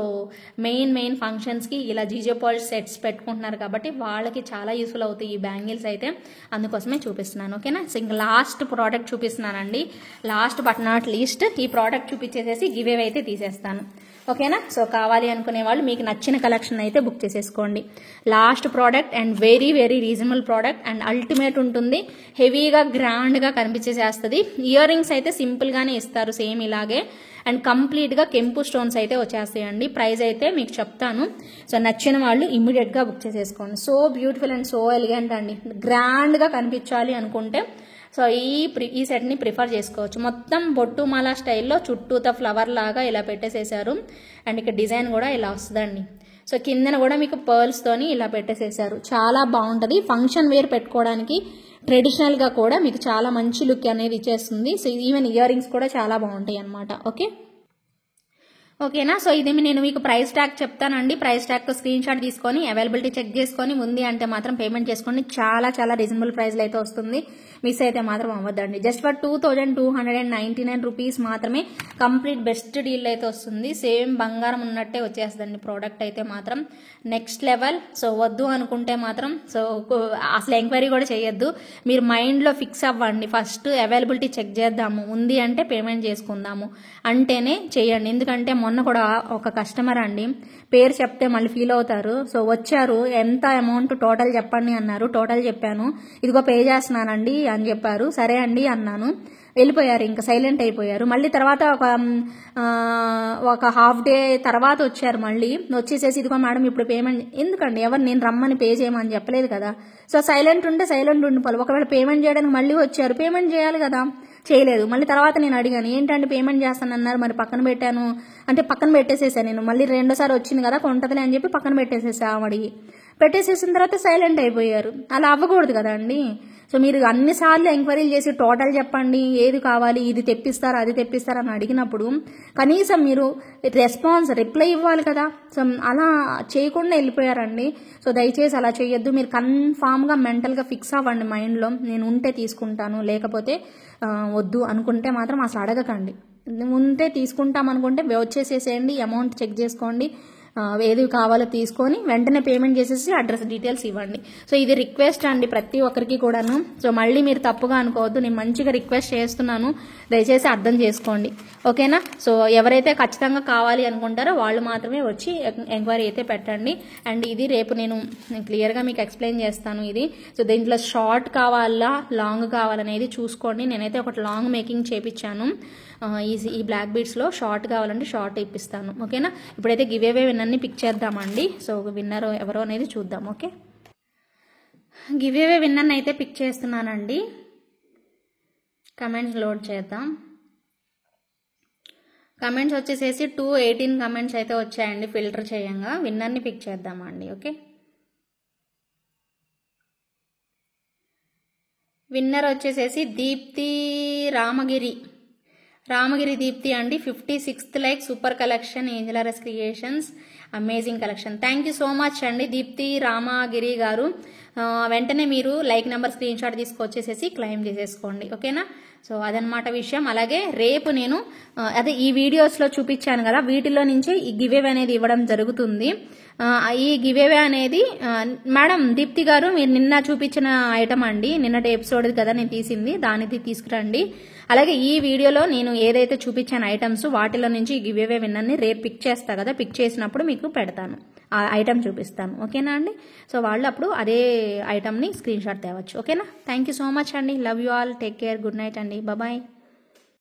మెయిన్ ఫంక్షన్స్కి ఇలా జీజే పాలిష్ సెట్స్ పెట్టుకుంటున్నారు కాబట్టి వాళ్ళకి చాలా యూస్ఫుల్ అవుతాయి ఈ బ్యాంగిల్స్ అయితే. అందుకోసమే చూపిస్తున్నాను. ఓకేనా. సో ఇంకా లాస్ట్ ప్రోడక్ట్ చూపిస్తున్నానండి. లాస్ట్ బట్ నాట్ లీస్ట్, ఈ ప్రోడక్ట్ చూపించేసేసి గివ్ అవే అయితే తీసేస్తాను. ఓకేనా. సో కావాలి అనుకునే వాళ్ళు మీకు నచ్చిన కలెక్షన్ అయితే బుక్ చేసేసుకోండి. Last product and very reasonable product and ultimate ఉంటుంది. హెవీగా గ్రాండ్గా కనిపించేసేస్తుంది. ఇయర్ రింగ్స్ అయితే సింపుల్గానే ఇస్తారు సేమ్ ఇలాగే. అండ్ కంప్లీట్గా కెంపు స్టోన్స్ అయితే వచ్చేస్తాయండి. ప్రైస్ అయితే మీకు చెప్తాను. సో నచ్చిన వాళ్ళు ఇమ్మీడియట్గా బుక్ చేసేసుకోండి. So beautiful and so elegant అండి. గ్రాండ్గా కనిపించాలి అనుకుంటే సో ఈ సెట్ని ప్రిఫర్ చేసుకోవచ్చు. మొత్తం బొట్టుమాల స్టైల్లో చుట్టూతో ఫ్లవర్ లాగా ఇలా పెట్టేసేసారు. అండ్ ఇక్కడ డిజైన్ కూడా ఇలా వస్తుందండి. సో కిందన కూడా మీకు పర్ల్స్తోని ఇలా పెట్టేసేసారు. చాలా బాగుంటుంది. ఫంక్షన్ వేర్ పెట్టుకోవడానికి, ట్రెడిషనల్గా కూడా మీకు చాలా మంచి లుక్ అనేది ఇచ్చేస్తుంది. సో ఈవెన్ ఇయర్ రింగ్స్ కూడా చాలా బాగుంటాయి అనమాట. ఓకేనా. సో ఇది నేను మీకు ప్రైస్ ట్యాగ్ చెప్తానండి. ప్రైస్ ట్యాగ్ స్క్రీన్ షాట్ తీసుకొని అవైలబిలిటీ చెక్ చేసుకొని ఉంది అంటే మాత్రం పేమెంట్ చేసుకోండి. చాలా రీజనబుల్ ప్రైస్లో అయితే వస్తుంది. మిస్ అయితే మాత్రం అవ్వద్దండి. జస్ట్ ఫర్ 2299 రూపీస్ మాత్రమే కంప్లీట్ బెస్ట్ డీల్ అయితే వస్తుంది. సేమ్ బంగారం ఉన్నట్టే వచ్చేస్తుందండి ప్రోడక్ట్ అయితే మాత్రం నెక్స్ట్ లెవెల్. సో వద్దు అనుకుంటే మాత్రం సో అసలు ఎంక్వైరీ కూడా చేయొద్దు. మీరు మైండ్లో ఫిక్స్ అవ్వండి. ఫస్ట్ అవైలబిలిటీ చెక్ చేద్దాము, ఉంది అంటే పేమెంట్ చేసుకుందాము అంటేనే చేయండి. ఎందుకంటే మొన్న కూడా ఒక కస్టమర్ అండి, పేరు చెప్తే మళ్ళీ ఫీల్ అవుతారు. సో వచ్చారు, ఎంత అమౌంట్ టోటల్ చెప్పండి అన్నారు. టోటల్ చెప్పాను. ఇదిగో పే చేస్తున్నానండి అని చెప్పారు. సరే అండి అన్నాను. వెళ్ళిపోయారు. ఇంకా సైలెంట్ అయిపోయారు. మళ్ళీ తర్వాత ఒక హాఫ్ డే తర్వాత వచ్చారు. మళ్ళీ వచ్చేసేసి ఇదిగో మేడం ఇప్పుడు పేమెంట్. ఎందుకండి, ఎవరు నేను రమ్మని పే చేయమని చెప్పలేదు కదా. సో సైలెంట్ ఉంటే సైలెంట్ ఉండిపోవాలి. ఒకవేళ పేమెంట్ చేయడానికి మళ్ళీ వచ్చారు, పేమెంట్ చేయాలి కదా, చేయలేదు. మళ్ళీ తర్వాత నేను అడిగాను, ఏంటంటే పేమెంట్ చేస్తానన్నారు, మరి పక్కన పెట్టాను అంటే పక్కన పెట్టేసేసాను నేను. మళ్ళీ రెండోసారి వచ్చింది కదా కొంటదిలే అని చెప్పి పక్కన పెట్టేసేసా. అడిగి పెట్టేసేసిన తర్వాత సైలెంట్ అయిపోయారు. అలా అవ్వకూడదు కదా అండి. సో మీరు అన్నిసార్లు ఎంక్వైరీలు చేసి టోటల్ చెప్పండి, ఏది కావాలి, ఇది తెప్పిస్తారా అది తెప్పిస్తారా అని అడిగినప్పుడు కనీసం మీరు రిప్లై ఇవ్వాలి కదా. సో అలా చేయకుండా వెళ్ళిపోయారండి. సో దయచేసి అలా చేయొద్దు. మీరు కన్ఫామ్గా మెంటల్గా ఫిక్స్ అవ్వండి మైండ్లో, నేను ఉంటే తీసుకుంటాను, లేకపోతే వద్దు అనుకుంటే మాత్రం అసలు అడగకండి. ఉంటే తీసుకుంటాం అనుకుంటే వచ్చేసేసేయండి, అమౌంట్ చెక్ చేసుకోండి, ఏది కావాలో తీసుకొని వెంటనే పేమెంట్ చేసేసి అడ్రస్ డీటెయిల్స్ ఇవ్వండి. సో ఇది రిక్వెస్ట్ అండి ప్రతి ఒక్కరికి కూడాను. సో మళ్ళీ మీరు తప్పుగా అనుకోవద్దు, నేను మంచిగా రిక్వెస్ట్ చేస్తున్నాను, దయచేసి అర్థం చేసుకోండి. ఓకేనా. సో ఎవరైతే ఖచ్చితంగా కావాలి అనుకుంటారో వాళ్ళు మాత్రమే వచ్చి ఎంక్వైరీ అయితే పెట్టండి. అండ్ ఇది రేపు నేను క్లియర్గా మీకు ఎక్స్ప్లెయిన్ చేస్తాను ఇది. సో దీంట్లో షార్ట్ కావాలా లాంగ్ కావాలనేది చూసుకోండి. నేనైతే ఒకటి లాంగ్ మేకింగ్ చేపించాను. ఈ బ్లాక్ బీడ్స్లో షార్ట్ కావాలంటే షార్ట్ ఇప్పిస్తాను. ఓకేనా. ఇప్పుడైతే గివ్ అవే విన్నర్ని పిక్ చేద్దామండి. సో విన్నర్ ఎవరో అనేది చూద్దాం. ఓకే, గివ్ అవే విన్నర్ని అయితే పిక్ చేస్తున్నానండి. కమెంట్స్ లోడ్ చేద్దాం. కమెంట్స్ వచ్చేసేసి 218 కమెంట్స్ అయితే వచ్చాయండి. ఫిల్టర్ చేయంగా విన్నర్ని పిక్ చేద్దామండి. ఓకే, విన్నర్ వచ్చేసేసి దీప్తి రామగిరి దీప్తి అండి. 56th లైక్, సూపర్ కలెక్షన్, ఏంజెలారస్ creations, amazing collection. Thank you so much అండి దీప్తి రామగిరి గారు. వెంటనే మీరు లైక్ నెంబర్ స్క్రీన్ షాట్ తీసుకొచ్చేసేసి క్లెయిమ్ చేసేసుకోండి. ఓకేనా. సో అదనమాట విషయం. అలాగే రేపు నేను ఈ వీడియోస్లో చూపించాను కదా, వీటిలో నుంచే ఈ గివ్ అవే అనేది ఇవ్వడం జరుగుతుంది. ఈ గివేవే అనేది మేడం దీప్తి గారు మీరు నిన్న చూపించిన ఐటమ్ అండి, నిన్నటి ఎపిసోడ్ కదా నేను తీసింది, దానిది తీసుకురండి. అలాగే ఈ వీడియోలో నేను ఏదైతే చూపించాను ఐటమ్స్ వాటిలో నుంచి ఈ గివేవే విన్నర్ని రేపు పిక్ చేస్తా కదా, పిక్ చేసినప్పుడు మీకు పెడతాను, ఆ ఐటమ్ చూపిస్తాను. ఓకేనా అండి? సో వాళ్ళు అప్పుడు అదే ఐటమ్ని స్క్రీన్ షాట్ తేవచ్చు. ఓకేనా? థ్యాంక్ యూ సో మచ్ అండి. Love you all. Take care. Good night అండి. బాయ్.